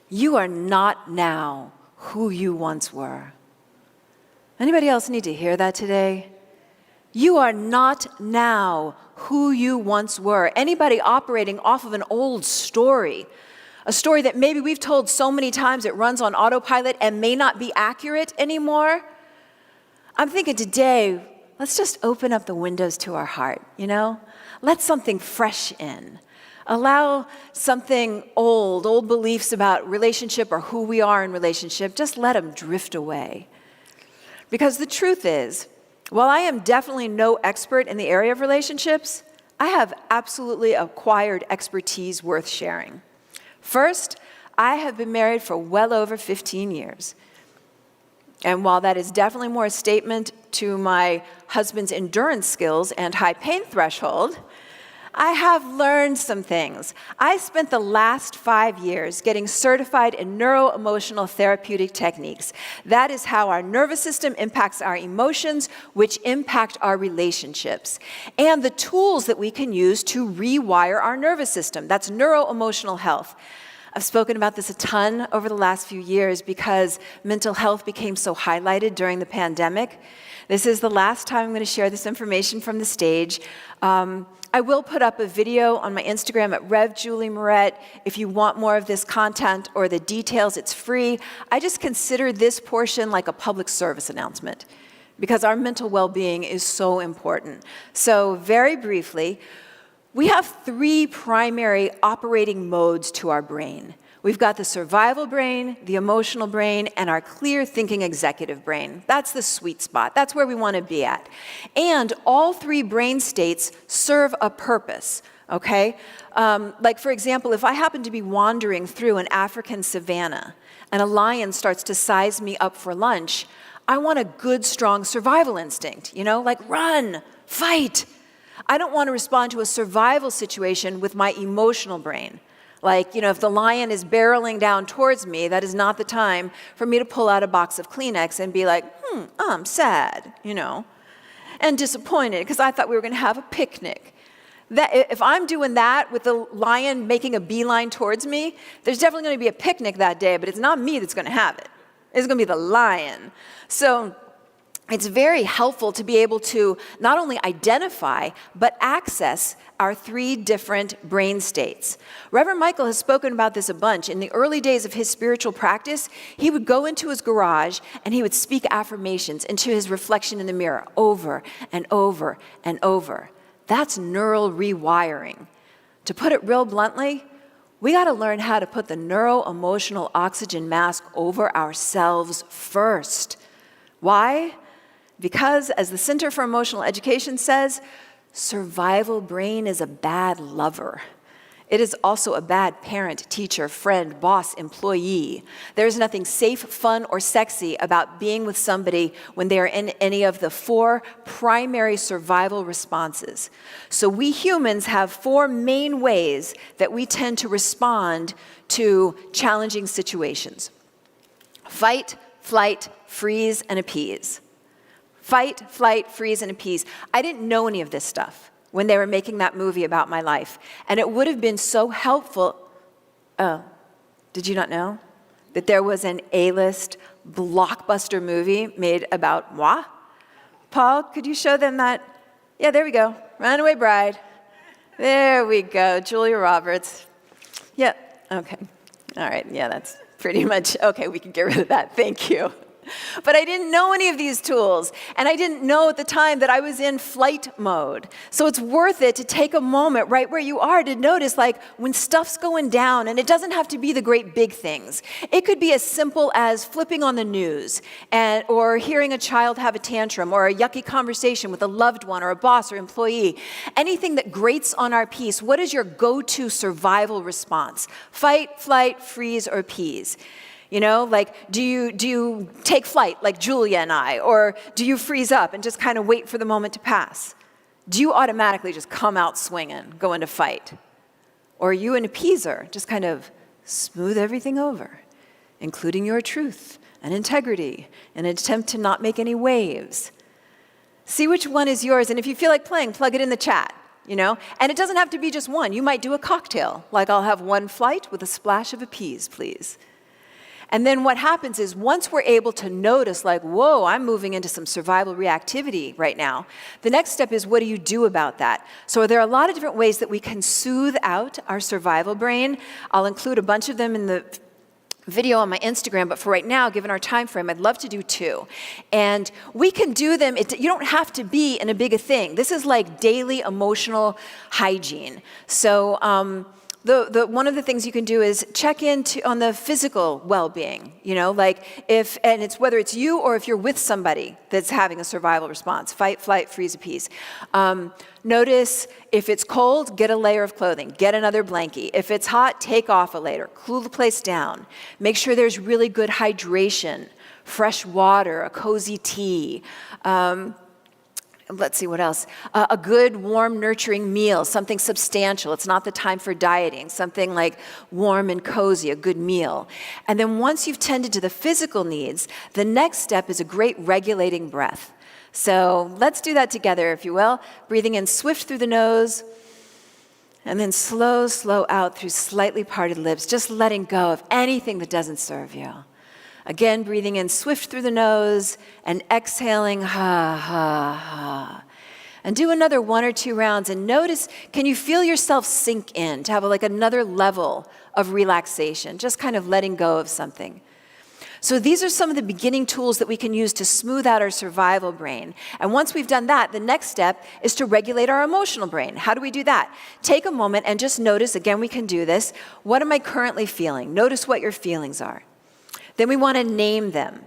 you are not now who you once were. Anybody else need to hear that today? You are not now who you once were. Anybody operating off of an old story, a story that maybe we've told so many times it runs on autopilot and may not be accurate anymore? I'm thinking today, let's just open up the windows to our heart, Let something fresh in. Allow something old beliefs about relationship or who we are in relationship, just let them drift away. Because the truth is, while I am definitely no expert in the area of relationships, I have absolutely acquired expertise worth sharing. First, I have been married for well over 15 years. And while that is definitely more a statement to my husband's endurance skills and high pain threshold, I have learned some things. I spent the last 5 years getting certified in neuro-emotional therapeutic techniques. That is how our nervous system impacts our emotions, which impact our relationships, and the tools that we can use to rewire our nervous system. That's neuro-emotional health. I've spoken about this a ton over the last few years because mental health became so highlighted during the pandemic. This is the last time I'm going to share this information from the stage. I will put up a video on my Instagram at Rev Julie Moret. If you want more of this content or the details, it's free. I just consider this portion like a public service announcement because our mental well-being is so important. So very briefly, we have 3 primary operating modes to our brain. We've got the survival brain, the emotional brain, and our clear thinking executive brain. That's the sweet spot. That's where we want to be at. And all 3 brain states serve a purpose, okay? Like, for example, if I happen to be wandering through an African savanna and a lion starts to size me up for lunch, I want a good, strong survival instinct, like run, fight. I don't want to respond to a survival situation with my emotional brain. Like, if the lion is barreling down towards me, that is not the time for me to pull out a box of Kleenex and be like, I'm sad, and disappointed because I thought we were going to have a picnic. That, if I'm doing that with the lion making a beeline towards me, there's definitely going to be a picnic that day, but it's not me that's going to have it. It's going to be the lion. So it's very helpful to be able to not only identify, but access our 3 different brain states. Reverend Michael has spoken about this a bunch. In the early days of his spiritual practice, he would go into his garage and he would speak affirmations into his reflection in the mirror over and over and over. That's neural rewiring. To put it real bluntly, we got to learn how to put the neuro-emotional oxygen mask over ourselves first. Why? Because, as the Center for Emotional Education says, survival brain is a bad lover. It is also a bad parent, teacher, friend, boss, employee. There is nothing safe, fun, or sexy about being with somebody when they are in any of the 4 primary survival responses. So we humans have 4 main ways that we tend to respond to challenging situations: fight, flight, freeze, and appease. Fight, flight, freeze, and appease. I didn't know any of this stuff when they were making that movie about my life. And it would have been so helpful. Oh, did you not know that there was an A-list blockbuster movie made about moi? Paul, could you show them that? Yeah, there we go. Runaway Bride. There we go. Julia Roberts. Yep. Okay. All right. Yeah, that's pretty much, okay, we can get rid of that. Thank you. But I didn't know any of these tools, and I didn't know at the time that I was in flight mode. So it's worth it to take a moment right where you are to notice, like, when stuff's going down, and it doesn't have to be the great big things. It could be as simple as flipping on the news, or hearing a child have a tantrum, or a yucky conversation with a loved one, or a boss or employee. Anything that grates on our peace, what is your go-to survival response? Fight, flight, freeze, or appease? You know, like, do you take flight like Julia and I, or do you freeze up and just kind of wait for the moment to pass? Do you automatically just come out swinging, go into fight? Or are you an appeaser, just kind of smooth everything over, including your truth and integrity, in an attempt to not make any waves? See which one is yours, and if you feel like playing, plug it in the chat, you know? And it doesn't have to be just one. You might do a cocktail, like I'll have one flight with a splash of appease, please. And then what happens is once we're able to notice, like, whoa, I'm moving into some survival reactivity right now, the next step is, what do you do about that? So there are a lot of different ways that we can soothe out our survival brain. I'll include a bunch of them in the video on my Instagram, but for right now, given our time frame, I'd love to do 2. And we can do them, you don't have to be in a big a thing. This is like daily emotional hygiene. So, one of the things you can do is check in on the physical well-being, you know, like and it's whether it's you or if you're with somebody that's having a survival response, fight, flight, freeze, appease. Notice if it's cold, get a layer of clothing, get another blankie. If it's hot, take off a layer, cool the place down. Make sure there's really good hydration, fresh water, a cozy tea. Let's see what else. A good, warm, nurturing meal, something substantial. It's not the time for dieting, something like warm and cozy, a good meal. And then once you've tended to the physical needs, the next step is a great regulating breath. So let's do that together, if you will. Breathing in swift through the nose, and then slow, slow out through slightly parted lips, just letting go of anything that doesn't serve you. Again, breathing in swift through the nose and exhaling, ha, ha, ha. And do another 1 or 2 rounds and notice, can you feel yourself sink in to have like another level of relaxation, just kind of letting go of something. So these are some of the beginning tools that we can use to smooth out our survival brain. And once we've done that, the next step is to regulate our emotional brain. How do we do that? Take a moment and just notice, again, we can do this. What am I currently feeling? Notice what your feelings are. Then we want to name them.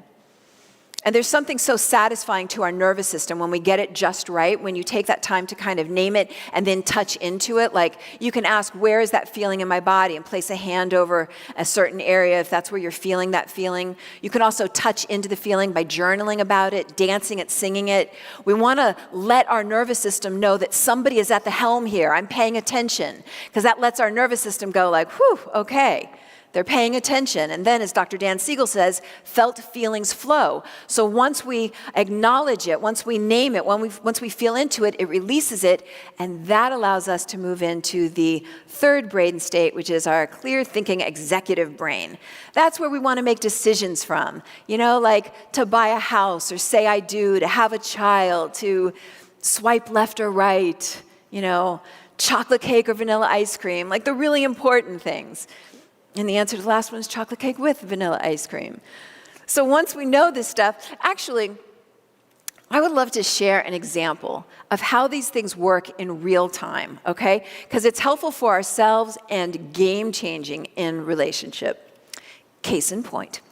And there's something so satisfying to our nervous system when we get it just right, when you take that time to kind of name it and then touch into it. Like, you can ask, where is that feeling in my body? And place a hand over a certain area if that's where you're feeling that feeling. You can also touch into the feeling by journaling about it, dancing it, singing it. We want to let our nervous system know that somebody is at the helm here. I'm paying attention. Because that lets our nervous system go like, whew, okay. They're paying attention. And then, as Dr. Dan Siegel says, felt feelings flow. So once we acknowledge it, once we name it, once we feel into it, it releases it, and that allows us to move into the third brain state, which is our clear thinking executive brain. That's where we want to make decisions from. You know, like to buy a house or say I do, to have a child, to swipe left or right, you know, chocolate cake or vanilla ice cream, like the really important things. And the answer to the last one is chocolate cake with vanilla ice cream. So once we know this stuff, actually, I would love to share an example of how these things work in real time, okay? Because it's helpful for ourselves and game-changing in relationship. Case in point.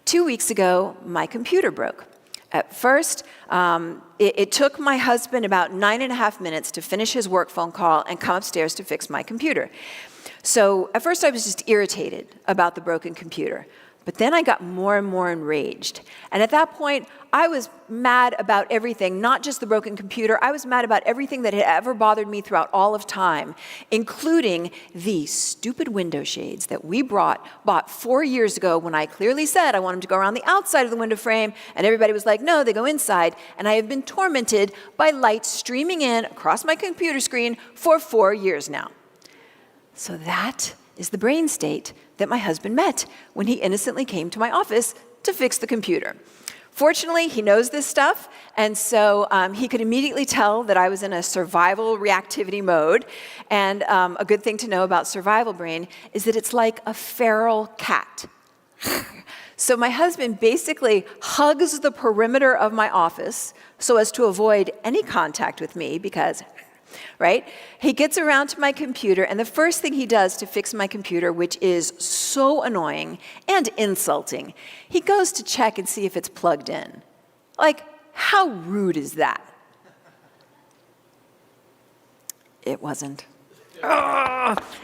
2 weeks ago, my computer broke. At first, it took my husband about 9.5 minutes to finish his work phone call and come upstairs to fix my computer. So at first I was just irritated about the broken computer, but then I got more and more enraged. And at that point, I was mad about everything, not just the broken computer. I was mad about everything that had ever bothered me throughout all of time, including the stupid window shades that we bought 4 years ago when I clearly said I want them to go around the outside of the window frame, and everybody was like, no, they go inside. And I have been tormented by light streaming in across my computer screen for 4 years now. So that is the brain state that my husband met when he innocently came to my office to fix the computer. Fortunately, he knows this stuff, and so he could immediately tell that I was in a survival reactivity mode. And a good thing to know about survival brain is that it's like a feral cat. So my husband basically hugs the perimeter of my office so as to avoid any contact with me because, right? He gets around to my computer, and the first thing he does to fix my computer, which is so annoying and insulting, he goes to check and see if it's plugged in. Like, how rude is that? It wasn't.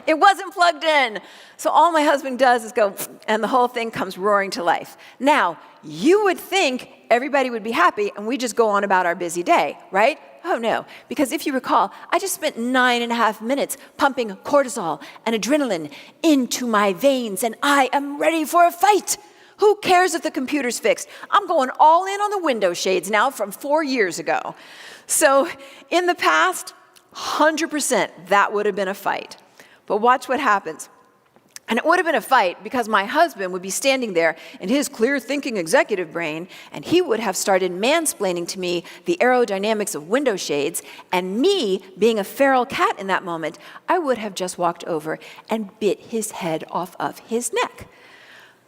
It wasn't plugged in. So all my husband does is go, and the whole thing comes roaring to life. Now, you would think everybody would be happy and we just go on about our busy day, right? Oh no, because if you recall, I just spent 9.5 minutes pumping cortisol and adrenaline into my veins, and I am ready for a fight. Who cares if the computer's fixed? I'm going all in on the window shades now from 4 years ago. So in the past, 100% that would have been a fight. But watch what happens. And it would have been a fight because my husband would be standing there in his clear-thinking executive brain, and he would have started mansplaining to me the aerodynamics of window shades, and me, being a feral cat in that moment, I would have just walked over and bit his head off of his neck.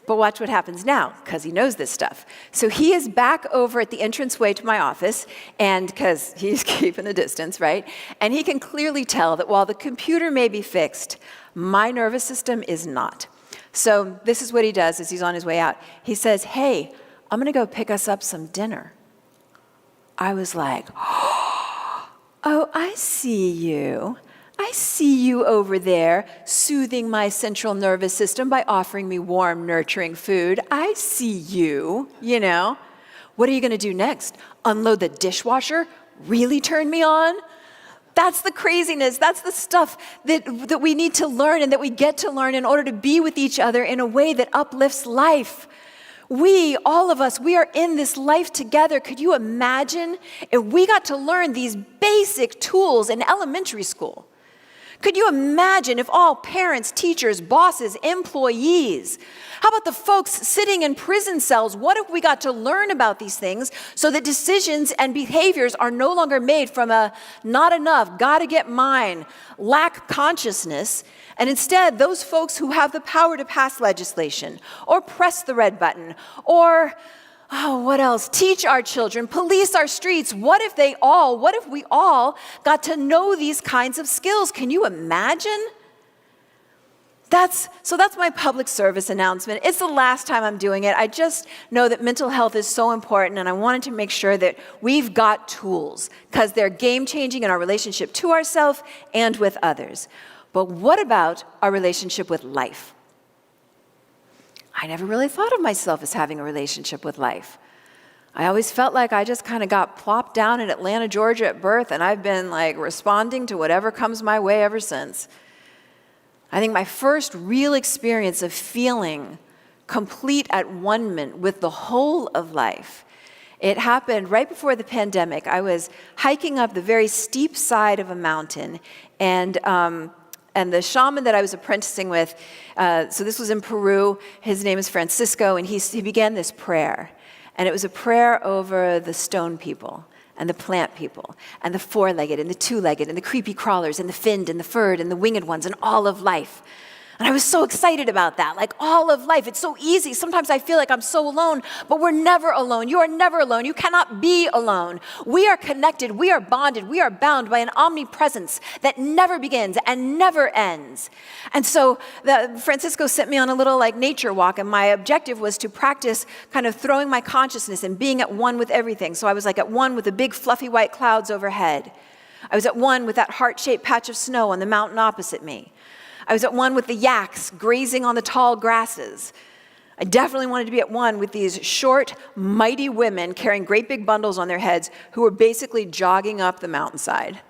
But watch what happens now, because he knows this stuff. So he is back over at the entranceway to my office, and because he's keeping a distance, right? And he can clearly tell that while the computer may be fixed, my nervous system is not. So this is what he does as he's on his way out. He says, "Hey, I'm going to go pick us up some dinner." I was like, "Oh, I see you. I see you over there soothing my central nervous system by offering me warm, nurturing food. I see you, you know. What are you going to do next? Unload the dishwasher? Really turn me on?" That's the craziness. That's the stuff that we need to learn and that we get to learn in order to be with each other in a way that uplifts life. We, all of us, we are in this life together. Could you imagine if we got to learn these basic tools in elementary school? Could you imagine if all parents, teachers, bosses, employees, how about the folks sitting in prison cells? What if we got to learn about these things so that decisions and behaviors are no longer made from a not enough, gotta get mine, lack consciousness, and instead those folks who have the power to pass legislation or press the red button or what else? Teach our children, police our streets. What if we all got to know these kinds of skills? Can you imagine? That's my public service announcement. It's the last time I'm doing it. I just know that mental health is so important, and I wanted to make sure that we've got tools because they're game-changing in our relationship to ourselves and with others. But what about our relationship with life? I never really thought of myself as having a relationship with life. I always felt like I just kind of got plopped down in Atlanta, Georgia at birth, and I've been like responding to whatever comes my way ever since. I think my first real experience of feeling complete at one-ment with the whole of life, it happened right before the pandemic. I was hiking up the very steep side of a mountain, and the shaman that I was apprenticing with, so this was in Peru, his name is Francisco, and he began this prayer. And it was a prayer over the stone people, and the plant people, and the four-legged, and the two-legged, and the creepy crawlers, and the finned, and the furred, and the winged ones, and all of life. And I was so excited about that, like all of life. It's so easy. Sometimes I feel like I'm so alone, but we're never alone. You are never alone. You cannot be alone. We are connected. We are bonded. We are bound by an omnipresence that never begins and never ends. And so Francisco sent me on a little like nature walk, and my objective was to practice kind of throwing my consciousness and being at one with everything. So I was like at one with the big fluffy white clouds overhead. I was at one with that heart-shaped patch of snow on the mountain opposite me. I was at one with the yaks grazing on the tall grasses. I definitely wanted to be at one with these short, mighty women carrying great big bundles on their heads who were basically jogging up the mountainside.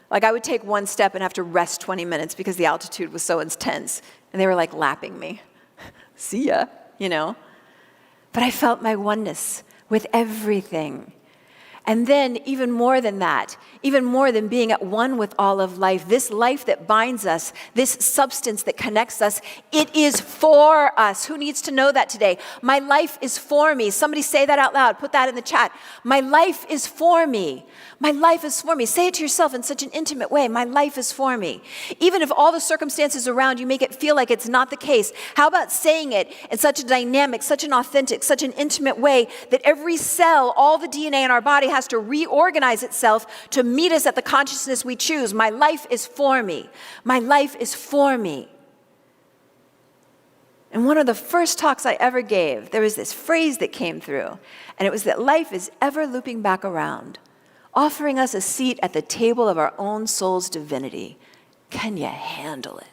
Like I would take one step and have to rest 20 minutes because the altitude was so intense. And they were like lapping me. See ya, you know. But I felt my oneness with everything. And then even more than that, even more than being at one with all of life, this life that binds us, this substance that connects us, it is for us. Who needs to know that today? My life is for me. Somebody say that out loud. Put that in the chat. My life is for me. My life is for me. Say it to yourself in such an intimate way. My life is for me. Even if all the circumstances around you make it feel like it's not the case, how about saying it in such a dynamic, such an authentic, such an intimate way that every cell, all the DNA in our body has to reorganize itself to meet us at the consciousness we choose. My life is for me. My life is for me. And one of the first talks I ever gave, there was this phrase that came through, and it was that life is ever looping back around, offering us a seat at the table of our own soul's divinity. Can you handle it?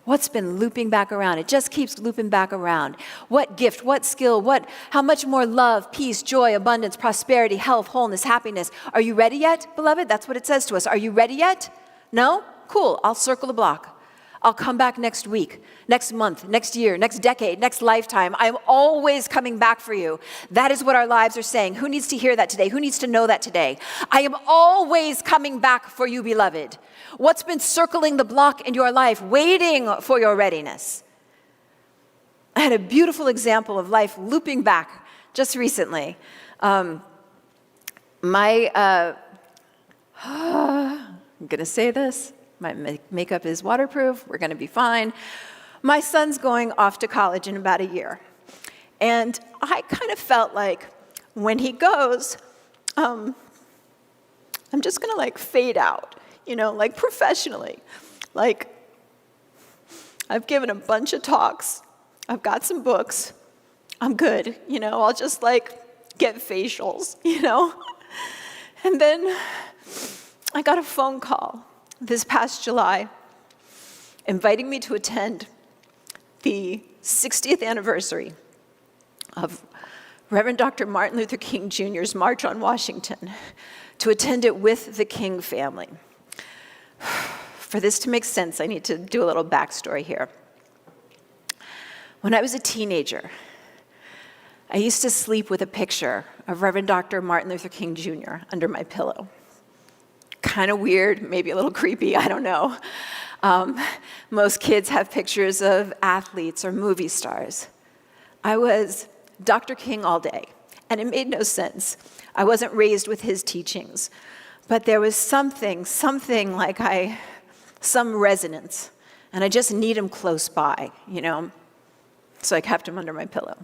What's been looping back around? It just keeps looping back around. What gift, what skill, how much more love, peace, joy, abundance, prosperity, health, wholeness, happiness. Are you ready yet, beloved? That's what it says to us. Are you ready yet? No? Cool. I'll circle the block. I'll come back next week, next month, next year, next decade, next lifetime. I'm always coming back for you. That is what our lives are saying. Who needs to hear that today? Who needs to know that today? I am always coming back for you, beloved. What's been circling the block in your life, waiting for your readiness? I had a beautiful example of life looping back just recently. I'm going to say this. My makeup is waterproof. We're going to be fine. My son's going off to college in about a year. And I kind of felt like when he goes, I'm just going to like fade out, like professionally. Like I've given a bunch of talks. I've got some books. I'm good. I'll just like get facials, And then I got a phone call this past July, inviting me to attend the 60th anniversary of Reverend Dr. Martin Luther King Jr.'s March on Washington, to attend it with the King family. For this to make sense, I need to do a little backstory here. When I was a teenager, I used to sleep with a picture of Reverend Dr. Martin Luther King Jr. under my pillow. Kind of weird, maybe a little creepy, I don't know. Most kids have pictures of athletes or movie stars. I was Dr. King all day, and it made no sense. I wasn't raised with his teachings, but there was something like some resonance, and I just need him close by, So I kept him under my pillow.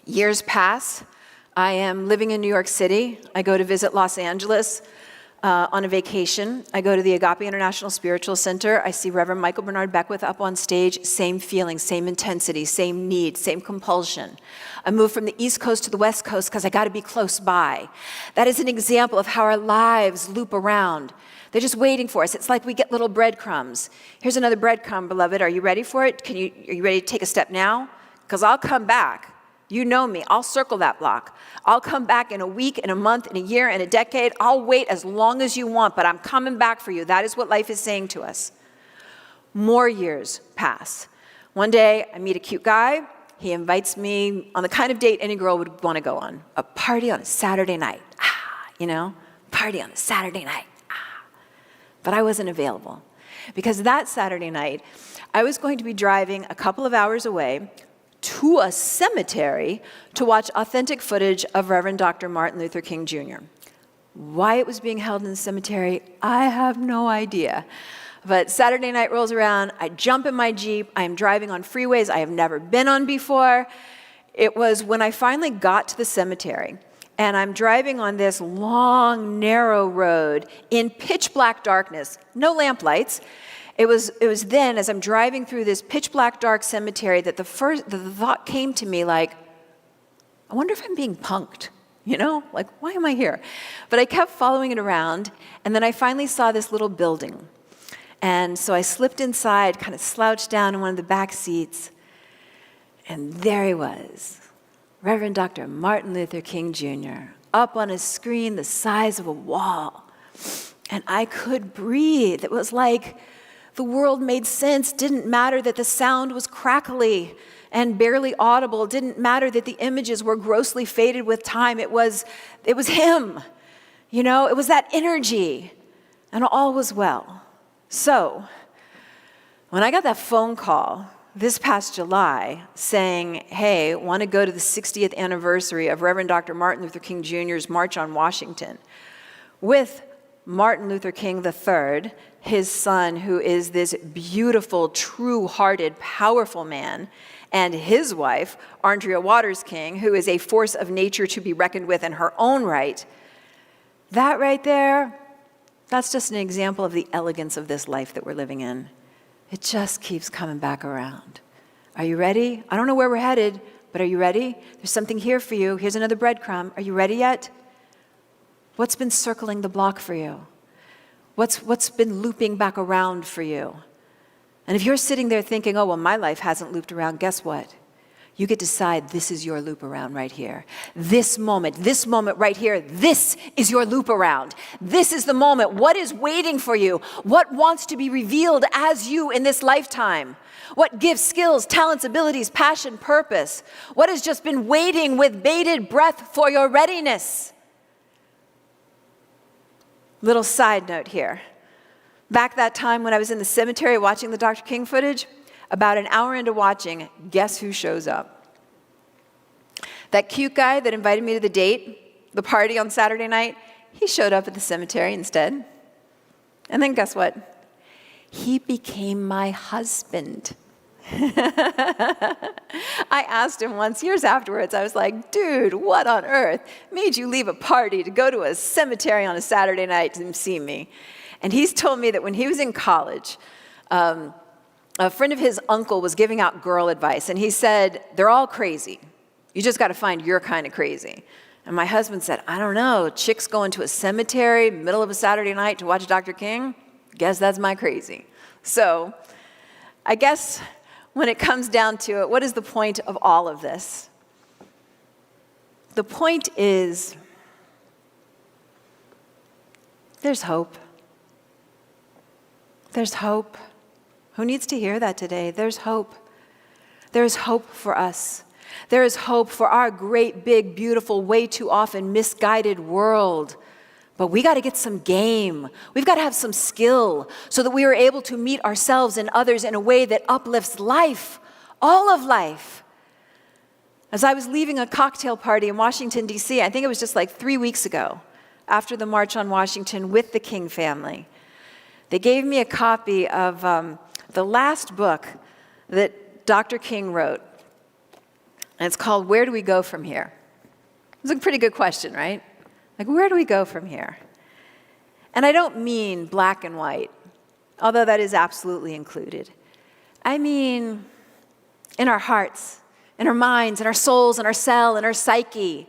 Years pass. I am living in New York City. I go to visit Los Angeles on a vacation. I go to the Agape International Spiritual Center. I see Reverend Michael Bernard Beckwith up on stage. Same feeling, same intensity, same need, same compulsion. I moved from the East Coast to the West Coast because I got to be close by. That is an example of how our lives loop around. They're just waiting for us. It's like we get little breadcrumbs. Here's another breadcrumb, beloved. Are you ready for it? Are you ready to take a step now? Because I'll come back. You know me. I'll circle that block. I'll come back in a week, in a month, in a year, in a decade. I'll wait as long as you want, but I'm coming back for you. That is what life is saying to us. More years pass. One day, I meet a cute guy. He invites me on the kind of date any girl would want to go on. A party on a Saturday night. Party on a Saturday night. But I wasn't available. Because that Saturday night, I was going to be driving a couple of hours away to a cemetery to watch authentic footage of Reverend Dr. Martin Luther King Jr. Why it was being held in the cemetery, I have no idea. But Saturday night rolls around, I jump in my Jeep, I am driving on freeways I have never been on before. It was when I finally got to the cemetery, and I'm driving on this long, narrow road in pitch black darkness, no lamp lights. It was then, as I'm driving through this pitch black dark cemetery, that the thought came to me like, I wonder if I'm being punked, Like, why am I here? But I kept following it around, and then I finally saw this little building. And so I slipped inside, kind of slouched down in one of the back seats, and there he was, Reverend Dr. Martin Luther King Jr., up on a screen the size of a wall. And I could breathe. It was like the world made sense. Didn't matter that the sound was crackly and barely audible. It didn't matter that the images were grossly faded with time. It was him. You know, it was that energy, and all was well. So, when I got that phone call this past July saying, hey, want to go to the 60th anniversary of Reverend Dr. Martin Luther King Jr.'s March on Washington with Martin Luther King III, his son, who is this beautiful, true-hearted, powerful man, and his wife, Andrea Waters King, who is a force of nature to be reckoned with in her own right. That right there, that's just an example of the elegance of this life that we're living in. It just keeps coming back around. Are you ready? I don't know where we're headed, but are you ready? There's something here for you. Here's another breadcrumb. Are you ready yet? What's been circling the block for you? What's been looping back around for you? And if you're sitting there thinking, oh, well, my life hasn't looped around, guess what? You get to decide this is your loop around right here. This moment right here, this is your loop around. This is the moment. What is waiting for you? What wants to be revealed as you in this lifetime? What gifts, skills, talents, abilities, passion, purpose? What has just been waiting with bated breath for your readiness? Little side note here. Back that time when I was in the cemetery watching the Dr. King footage, about an hour into watching, guess who shows up? That cute guy that invited me to the party on Saturday night, he showed up at the cemetery instead. And then guess what? He became my husband. I asked him once, years afterwards, I was like, dude, what on earth made you leave a party to go to a cemetery on a Saturday night to see me? And he's told me that when he was in college, a friend of his uncle was giving out girl advice, and he said, they're all crazy. You just got to find your kind of crazy. And my husband said, I don't know, chicks going to a cemetery, middle of a Saturday night to watch Dr. King? Guess that's my crazy. So I guess when it comes down to it, what is the point of all of this? The point is, there's hope. There's hope. Who needs to hear that today? There's hope. There is hope for us. There is hope for our great, big, beautiful, way too often misguided world. But we got to get some game. We've got to have some skill so that we are able to meet ourselves and others in a way that uplifts life, all of life. As I was leaving a cocktail party in Washington, D.C., I think it was just like 3 weeks ago, after the March on Washington with the King family, they gave me a copy of the last book that Dr. King wrote. And it's called Where Do We Go From Here? It's a pretty good question, right? Like, where do we go from here? And I don't mean black and white, although that is absolutely included. I mean in our hearts, in our minds, in our souls, in our cell, in our psyche.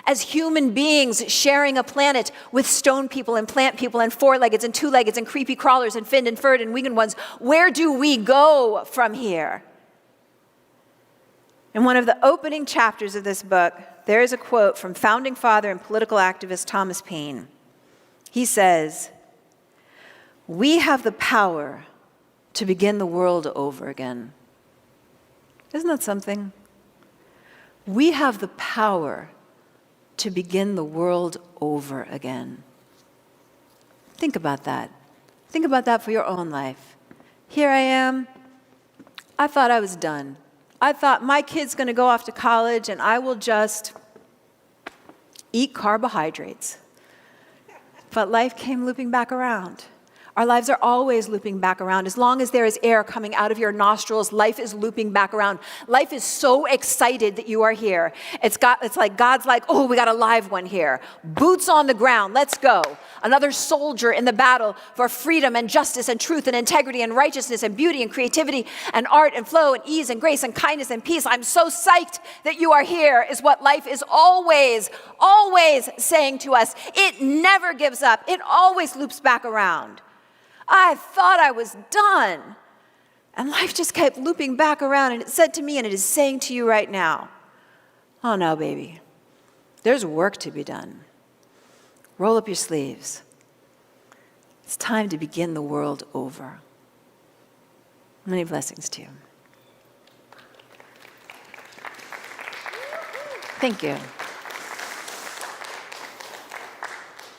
As human beings sharing a planet with stone people and plant people and four-leggeds and two-leggeds and creepy crawlers and finned and furred and winged ones, where do we go from here? In one of the opening chapters of this book, there is a quote from founding father and political activist Thomas Paine. He says, "We have the power to begin the world over again." Isn't that something? We have the power to begin the world over again. Think about that. Think about that for your own life. Here I am. I thought I was done. I thought my kid's going to go off to college and I will just eat carbohydrates. But life came looping back around. Our lives are always looping back around. As long as there is air coming out of your nostrils, life is looping back around. Life is so excited that you are here. It's like God's like, oh, we got a live one here. Boots on the ground, let's go. Another soldier in the battle for freedom and justice and truth and integrity and righteousness and beauty and creativity and art and flow and ease and grace and kindness and peace. I'm so psyched that you are here is what life is always, always saying to us. It never gives up. It always loops back around. I thought I was done. And life just kept looping back around, and it said to me, and it is saying to you right now, oh no, baby, there's work to be done. Roll up your sleeves. It's time to begin the world over. Many blessings to you. Thank you.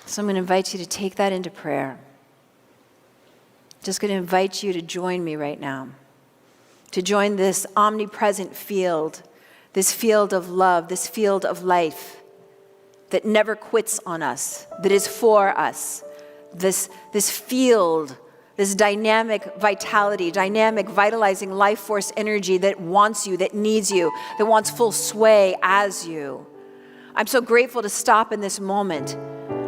So I'm going to invite you to take that into prayer. Just going to invite you to join me right now, to join this omnipresent field, this field of love, this field of life that never quits on us, that is for us, this field, this dynamic vitality, dynamic vitalizing life force energy that wants you, that needs you, that wants full sway as you. I'm so grateful to stop in this moment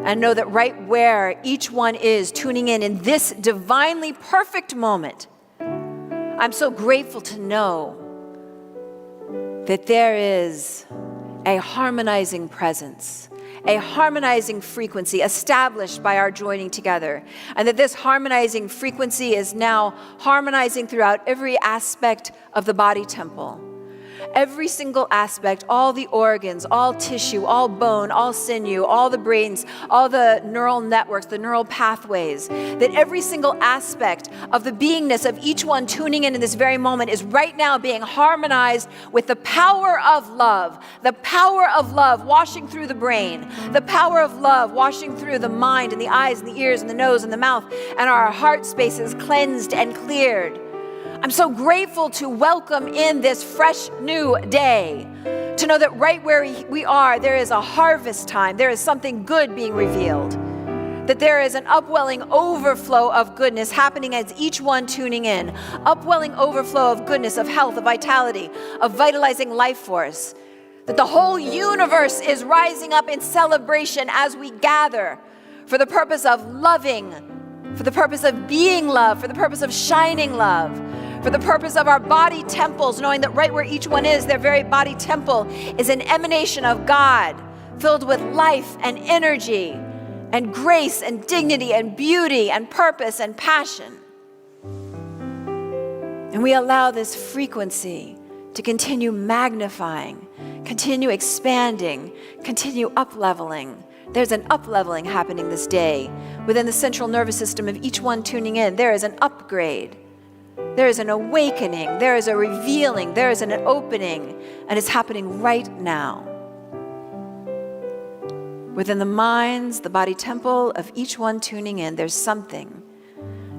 and know that right where each one is tuning in this divinely perfect moment, I'm so grateful to know that there is a harmonizing presence, a harmonizing frequency established by our joining together, and that this harmonizing frequency is now harmonizing throughout every aspect of the body temple. Every single aspect, all the organs, all tissue, all bone, all sinew, all the brains, all the neural networks, the neural pathways, that every single aspect of the beingness of each one tuning in this very moment is right now being harmonized with the power of love washing through the brain, the power of love washing through the mind and the eyes and the ears and the nose and the mouth, and our heart spaces cleansed and cleared. I'm so grateful to welcome in this fresh new day, to know that right where we are, there is a harvest time. There is something good being revealed, that there is an upwelling overflow of goodness happening as each one tuning in, upwelling overflow of goodness, of health, of vitality, of vitalizing life force, that the whole universe is rising up in celebration as we gather for the purpose of loving, for the purpose of being love, for the purpose of shining love, for the purpose of our body temples, knowing that right where each one is, their very body temple is an emanation of God, filled with life and energy and grace and dignity and beauty and purpose and passion. And we allow this frequency to continue magnifying, continue expanding, continue up-leveling. There's an up-leveling happening this day. Within the central nervous system of each one tuning in, there is an upgrade. There is an awakening, there is a revealing, there is an opening, and it's happening right now. Within the minds, the body temple of each one tuning in, there's something.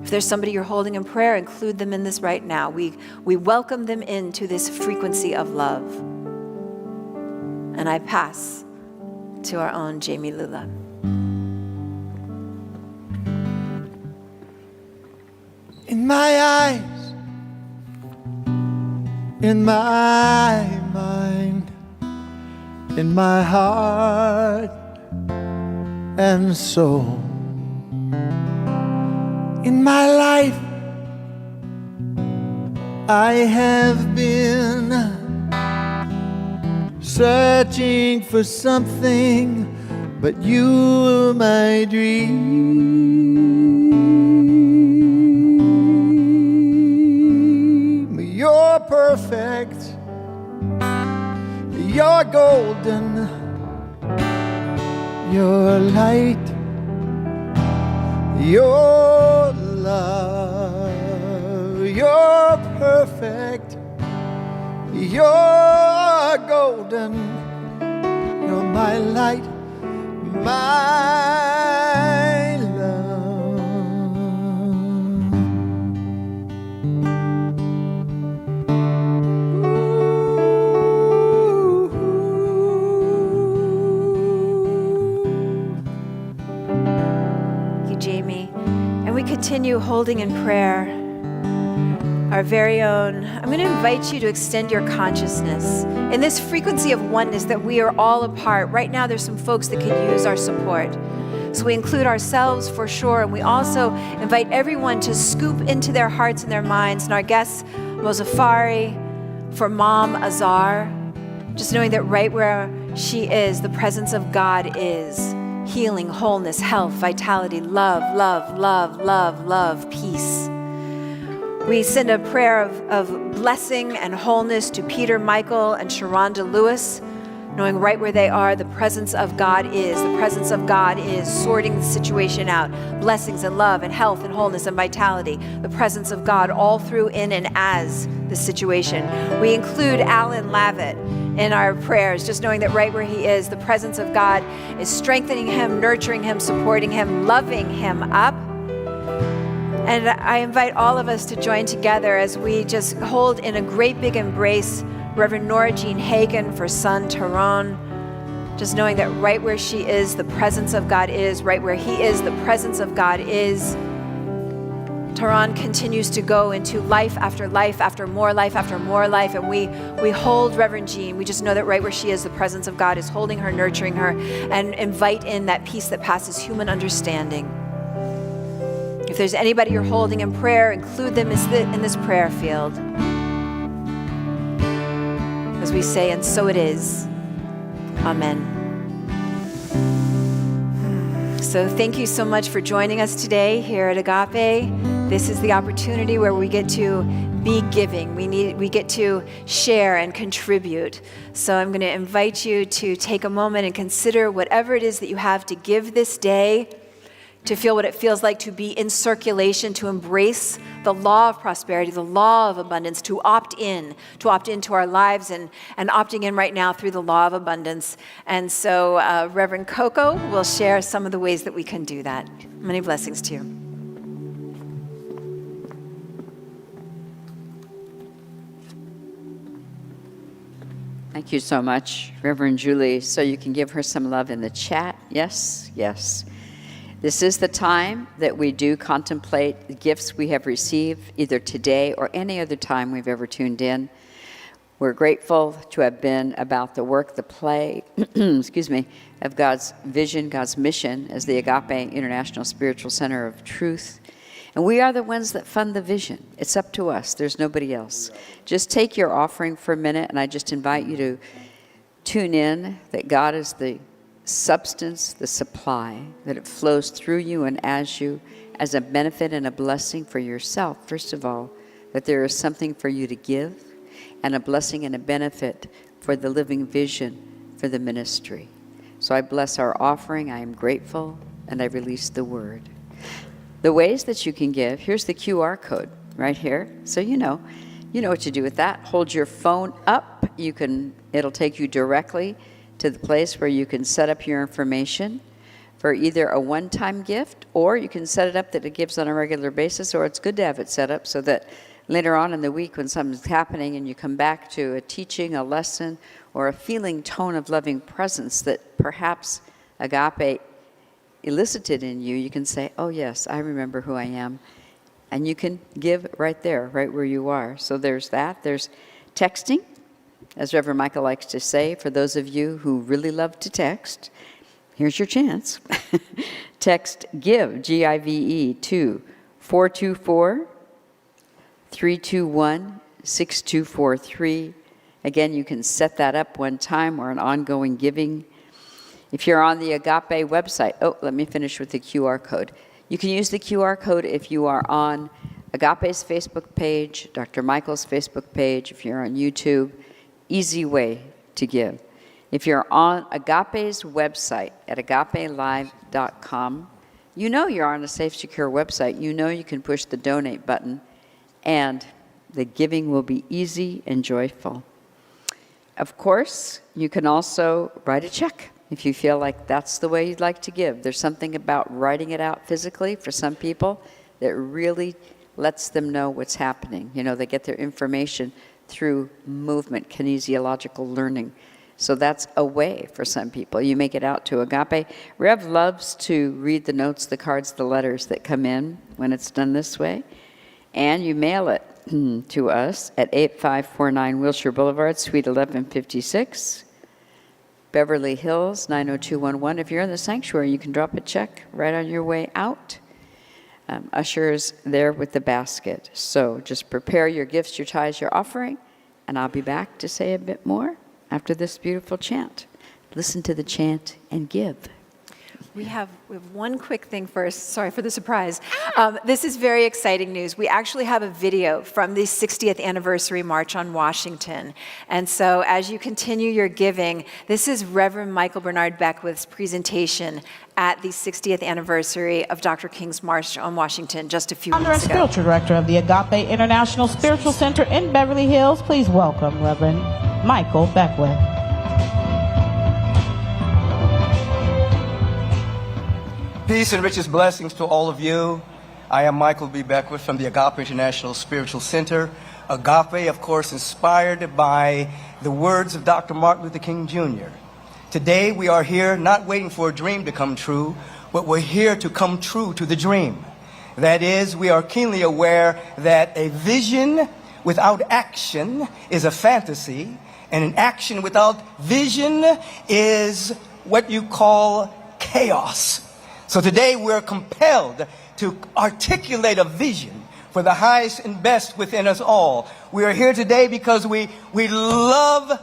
If there's somebody you're holding in prayer, include them in this right now. We welcome them into this frequency of love. And I pass to our own Jamie Lula. In my eyes, in my mind, in my heart and soul, in my life, I have been searching for something, but you were my dream. You're perfect, you're golden, you're light, you're love, you're perfect, you're golden, you're my light, my love. Jamie, and we continue holding in prayer our very own. I'm going to invite you to extend your consciousness in this frequency of oneness that we are all a part. Right now, there's some folks that could use our support. So we include ourselves for sure, and we also invite everyone to scoop into their hearts and their minds. And our guest, Mozafari, for Mom Azar, just knowing that right where she is, the presence of God is. Healing, wholeness, health, vitality, love, love, love, love, love, peace. We send a prayer of blessing and wholeness to Peter, Michael, and Sharonda Lewis, knowing right where they are, the presence of God is. The presence of God is sorting the situation out. Blessings and love and health and wholeness and vitality. The presence of God all through, in, and as the situation. We include Alan Lavitt in our prayers, just knowing that right where he is, the presence of God is strengthening him, nurturing him, supporting him, loving him up. And I invite all of us to join together as we just hold in a great big embrace Reverend Nora Jean Hagen for son Tyrone. Just knowing that right where she is, the presence of God is. Right where he is, the presence of God is. Tyrone continues to go into life after life, after more life, after more life. And we hold Reverend Jean. We just know that right where she is, the presence of God is holding her, nurturing her, and invite in that peace that passes human understanding. If there's anybody you're holding in prayer, include them in this prayer field. As we say, and so it is. Amen. So thank you so much for joining us today here at Agape. This is the opportunity where we get to be giving. We get to share and contribute. So I'm going to invite you to take a moment and consider whatever it is that you have to give this day, to feel what it feels like to be in circulation, to embrace the law of prosperity, the law of abundance, to opt into our lives and opting in right now through the law of abundance. And so Reverend Coco will share some of the ways that we can do that. Many blessings to you. Thank you so much, Reverend Julie. So you can give her some love in the chat. Yes, yes. This is the time that we do contemplate the gifts we have received, either today or any other time we've ever tuned in. We're grateful to have been about the work, the play, excuse me, of God's vision, God's mission as the Agape International Spiritual Center of Truth. And we are the ones that fund the vision. It's up to us. There's nobody else. Just take your offering for a minute, and I just invite you to tune in that God is the substance, the supply, that it flows through you and as you, as a benefit and a blessing for yourself, first of all, that there is something for you to give, and a blessing and a benefit for the living vision for the ministry. So I bless our offering, I am grateful, and I release the word. The ways that you can give, here's the QR code right here, so you know what to do with that. Hold your phone up, it'll take you directly to the place where you can set up your information for either a one-time gift, or you can set it up that it gives on a regular basis, or it's good to have it set up so that later on in the week when something's happening and you come back to a teaching, a lesson, or a feeling tone of loving presence that perhaps Agape elicited in you, you can say, oh yes, I remember who I am. And you can give right there, right where you are. So there's that. There's texting. As Reverend Michael likes to say, for those of you who really love to text, here's your chance. Text GIVE, G-I-V-E, to 424-321-6243. Again, you can set that up one time or an ongoing giving. If you're on the Agape website, let me finish with the QR code. You can use the QR code if you are on Agape's Facebook page, Dr. Michael's Facebook page, if you're on YouTube. Easy way to give. If you're on Agape's website at agapelive.com, you know you're on a safe, secure website. You know you can push the donate button, and the giving will be easy and joyful. Of course, you can also write a check if you feel like that's the way you'd like to give. There's something about writing it out physically for some people that really lets them know what's happening. They get their information through movement, kinesiological learning. So that's a way for some people. You make it out to Agape. Rev loves to read the notes, the cards, the letters that come in when it's done this way. And you mail it to us at 8549 Wilshire Boulevard, Suite 1156, Beverly Hills, 90211. If you're in the sanctuary, you can drop a check right on your way out. Ushers there with the basket. So just prepare your gifts, your tithes, your offering, and I'll be back to say a bit more after this beautiful chant. Listen to the chant and give. We have one quick thing first. Sorry for the surprise. This is very exciting news. We actually have a video from the 60th anniversary March on Washington. And so as you continue your giving, this is Reverend Michael Bernard Beckwith's presentation at the 60th anniversary of Dr. King's March on Washington just a few Founder and weeks ago. spiritual director of the Agape International Spiritual Center in Beverly Hills. Please welcome Reverend Michael Beckwith. Peace and richest blessings to all of you. I am Michael B. Beckwith from the Agape International Spiritual Center. Agape, of course, inspired by the words of Dr. Martin Luther King Jr. Today we are here not waiting for a dream to come true, but we're here to come true to the dream. That is, we are keenly aware that a vision without action is a fantasy, and an action without vision is what you call chaos. So today we're compelled to articulate a vision for the highest and best within us all. We are here today because we love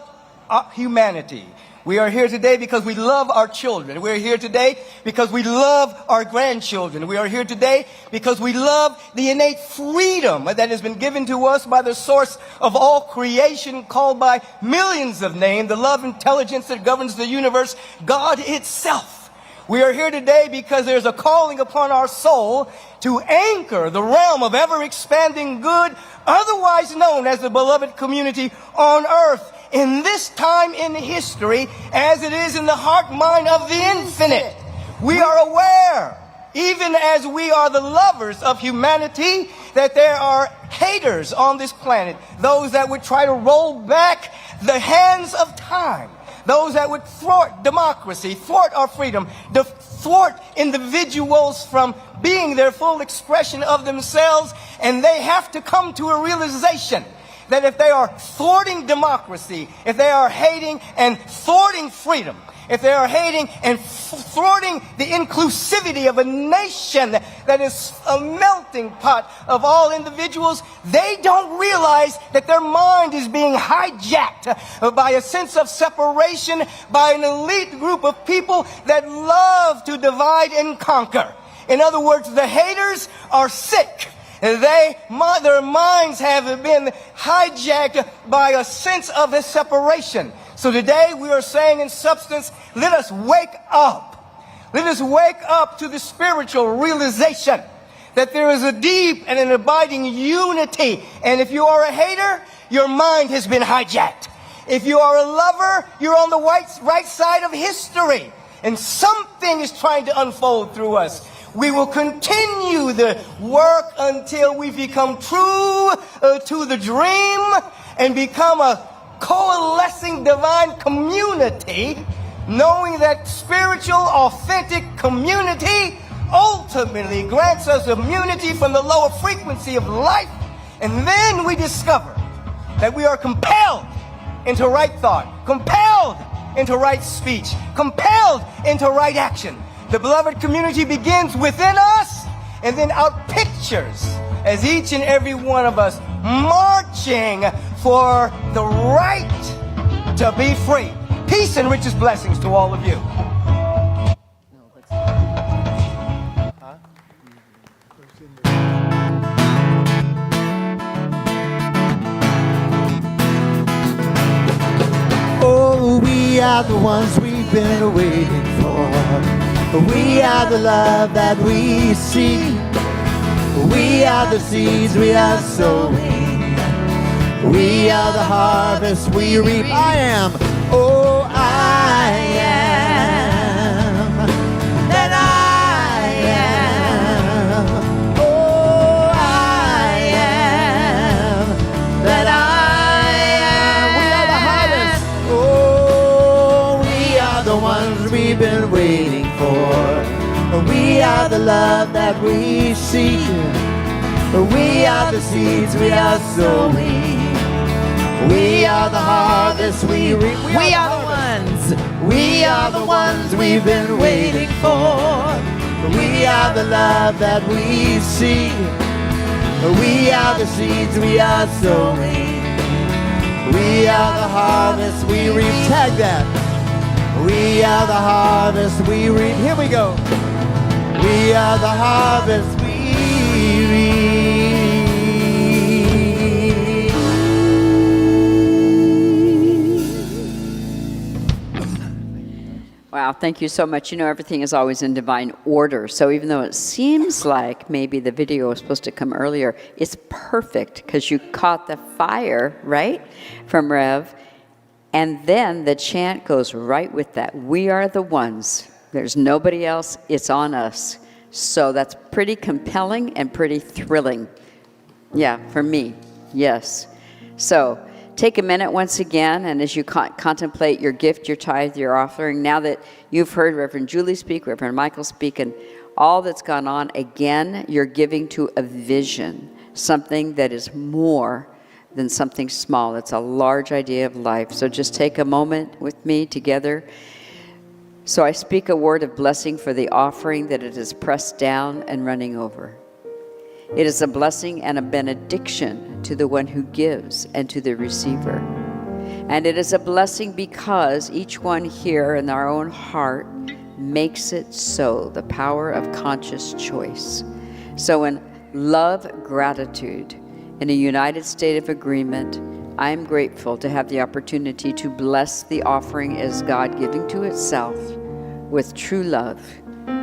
humanity. We are here today because we love our children. We are here today because we love our grandchildren. We are here today because we love the innate freedom that has been given to us by the source of all creation, called by millions of names, the love intelligence that governs the universe, God itself. We are here today because there's a calling upon our soul to anchor the realm of ever-expanding good, otherwise known as the beloved community on earth, in this time in history, as it is in the heart mind of the infinite. We are aware, even as we are the lovers of humanity, that there are haters on this planet, those that would try to roll back the hands of time, those that would thwart democracy, thwart our freedom, thwart individuals from being their full expression of themselves. And they have to come to a realization that if they are thwarting democracy, if they are hating and thwarting freedom, if they are hating and thwarting the inclusivity of a nation that is a melting pot of all individuals, they don't realize that their mind is being hijacked by a sense of separation, by an elite group of people that love to divide and conquer. In other words, the haters are sick. Their minds have been hijacked by a sense of a separation. So today we are saying in substance, let us wake up. Let us wake up to the spiritual realization that there is a deep and an abiding unity. And if you are a hater, your mind has been hijacked. If you are a lover, you're on the right side of history. And something is trying to unfold through us. We will continue the work until we become true to the dream and become a coalescing divine community, knowing that spiritual, authentic community ultimately grants us immunity from the lower frequency of life. And then we discover that we are compelled into right thought, compelled into right speech, compelled into right action. The beloved community begins within us and then outpictures as each and every one of us marching for the right to be free. Peace and richest blessings to all of you. Oh, we are the ones we've been waiting for. We are the love that we seek. We are the seeds we are sowing. We are the harvest we reap. I am. Oh, I am. That I am. Oh, I am. That I am. We are the harvest. Oh, we are the ones we've been waiting for. We are the love that we seek. We are the seeds we are sowing. We are the harvest we reap. We are the ones. We are the ones we've been waiting for. We are the love that we seek. We are the seeds we are sowing. We are the harvest we reap. Tag that. We are the harvest we reap. Here we go. We are the harvest we reap. Wow, thank you so much. You know, everything is always in divine order. So even though it seems like maybe the video was supposed to come earlier, it's perfect because you caught the fire, right, from Rev. And then the chant goes right with that. We are the ones. There's nobody else. It's on us. So that's pretty compelling and pretty thrilling. Yeah, for me, yes. So take a minute once again, and as you contemplate your gift, your tithe, your offering, now that you've heard Reverend Julie speak, Reverend Michael speak, and all that's gone on, again, you're giving to a vision, something that is more than something small. It's a large idea of life. So just take a moment with me together. So I speak a word of blessing for the offering, that it is pressed down and running over. It is a blessing and a benediction to the one who gives and to the receiver. And it is a blessing because each one here in our own heart makes it so, the power of conscious choice. So in love, gratitude, in a united state of agreement, I am grateful to have the opportunity to bless the offering as God giving to itself with true love,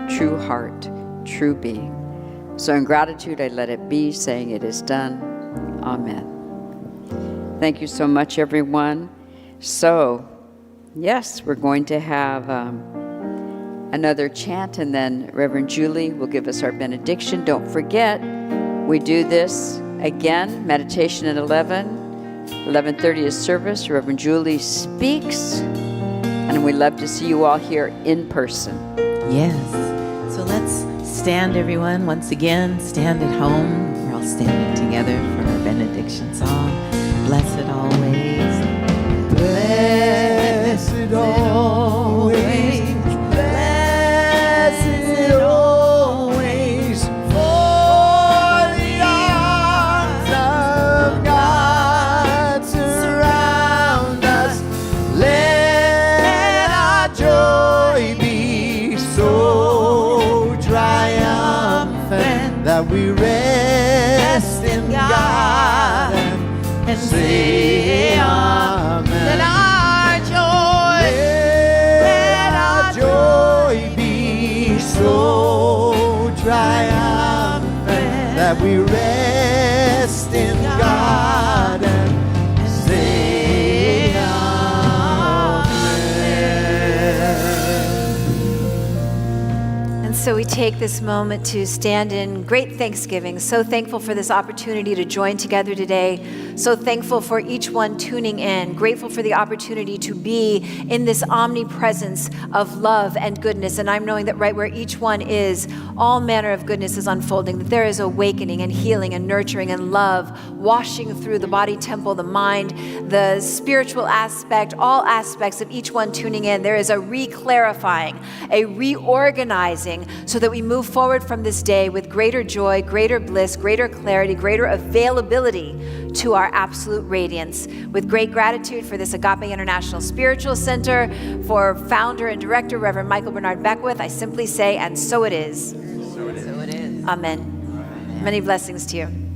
true heart, true being. So in gratitude, I let it be, saying it is done. Amen. Thank you so much, everyone. So, yes, we're going to have another chant, and then Reverend Julie will give us our benediction. Don't forget, we do this again, meditation at 11:30 is service. Reverend Julie speaks, and we'd love to see you all here in person. Yes. So let's stand, everyone. Once again, stand at home. We're all standing together for our benediction song. Blessed always. Blessed always. Blessed always. For the arms of God surround us. Let our joy be so triumphant that we rest in God and say amen. Let our joy be so triumphant that we rest in God and say amen. And so we take this moment to stand in great thanksgiving. So thankful for this opportunity to join together today. So thankful for each one tuning in. Grateful for the opportunity to be in this omnipresence of love and goodness. And I'm knowing that right where each one is, all manner of goodness is unfolding. That there is awakening and healing and nurturing and love washing through the body temple, the mind, the spiritual aspect, all aspects of each one tuning in. There is a re-clarifying, a reorganizing, so that we move forward from this day with greater joy, greater bliss, greater clarity, greater availability to our absolute radiance. With great gratitude for this Agape International Spiritual Center, for founder and director, Reverend Michael Bernard Beckwith, I simply say, and so it is. So it is. Amen. Many blessings to you.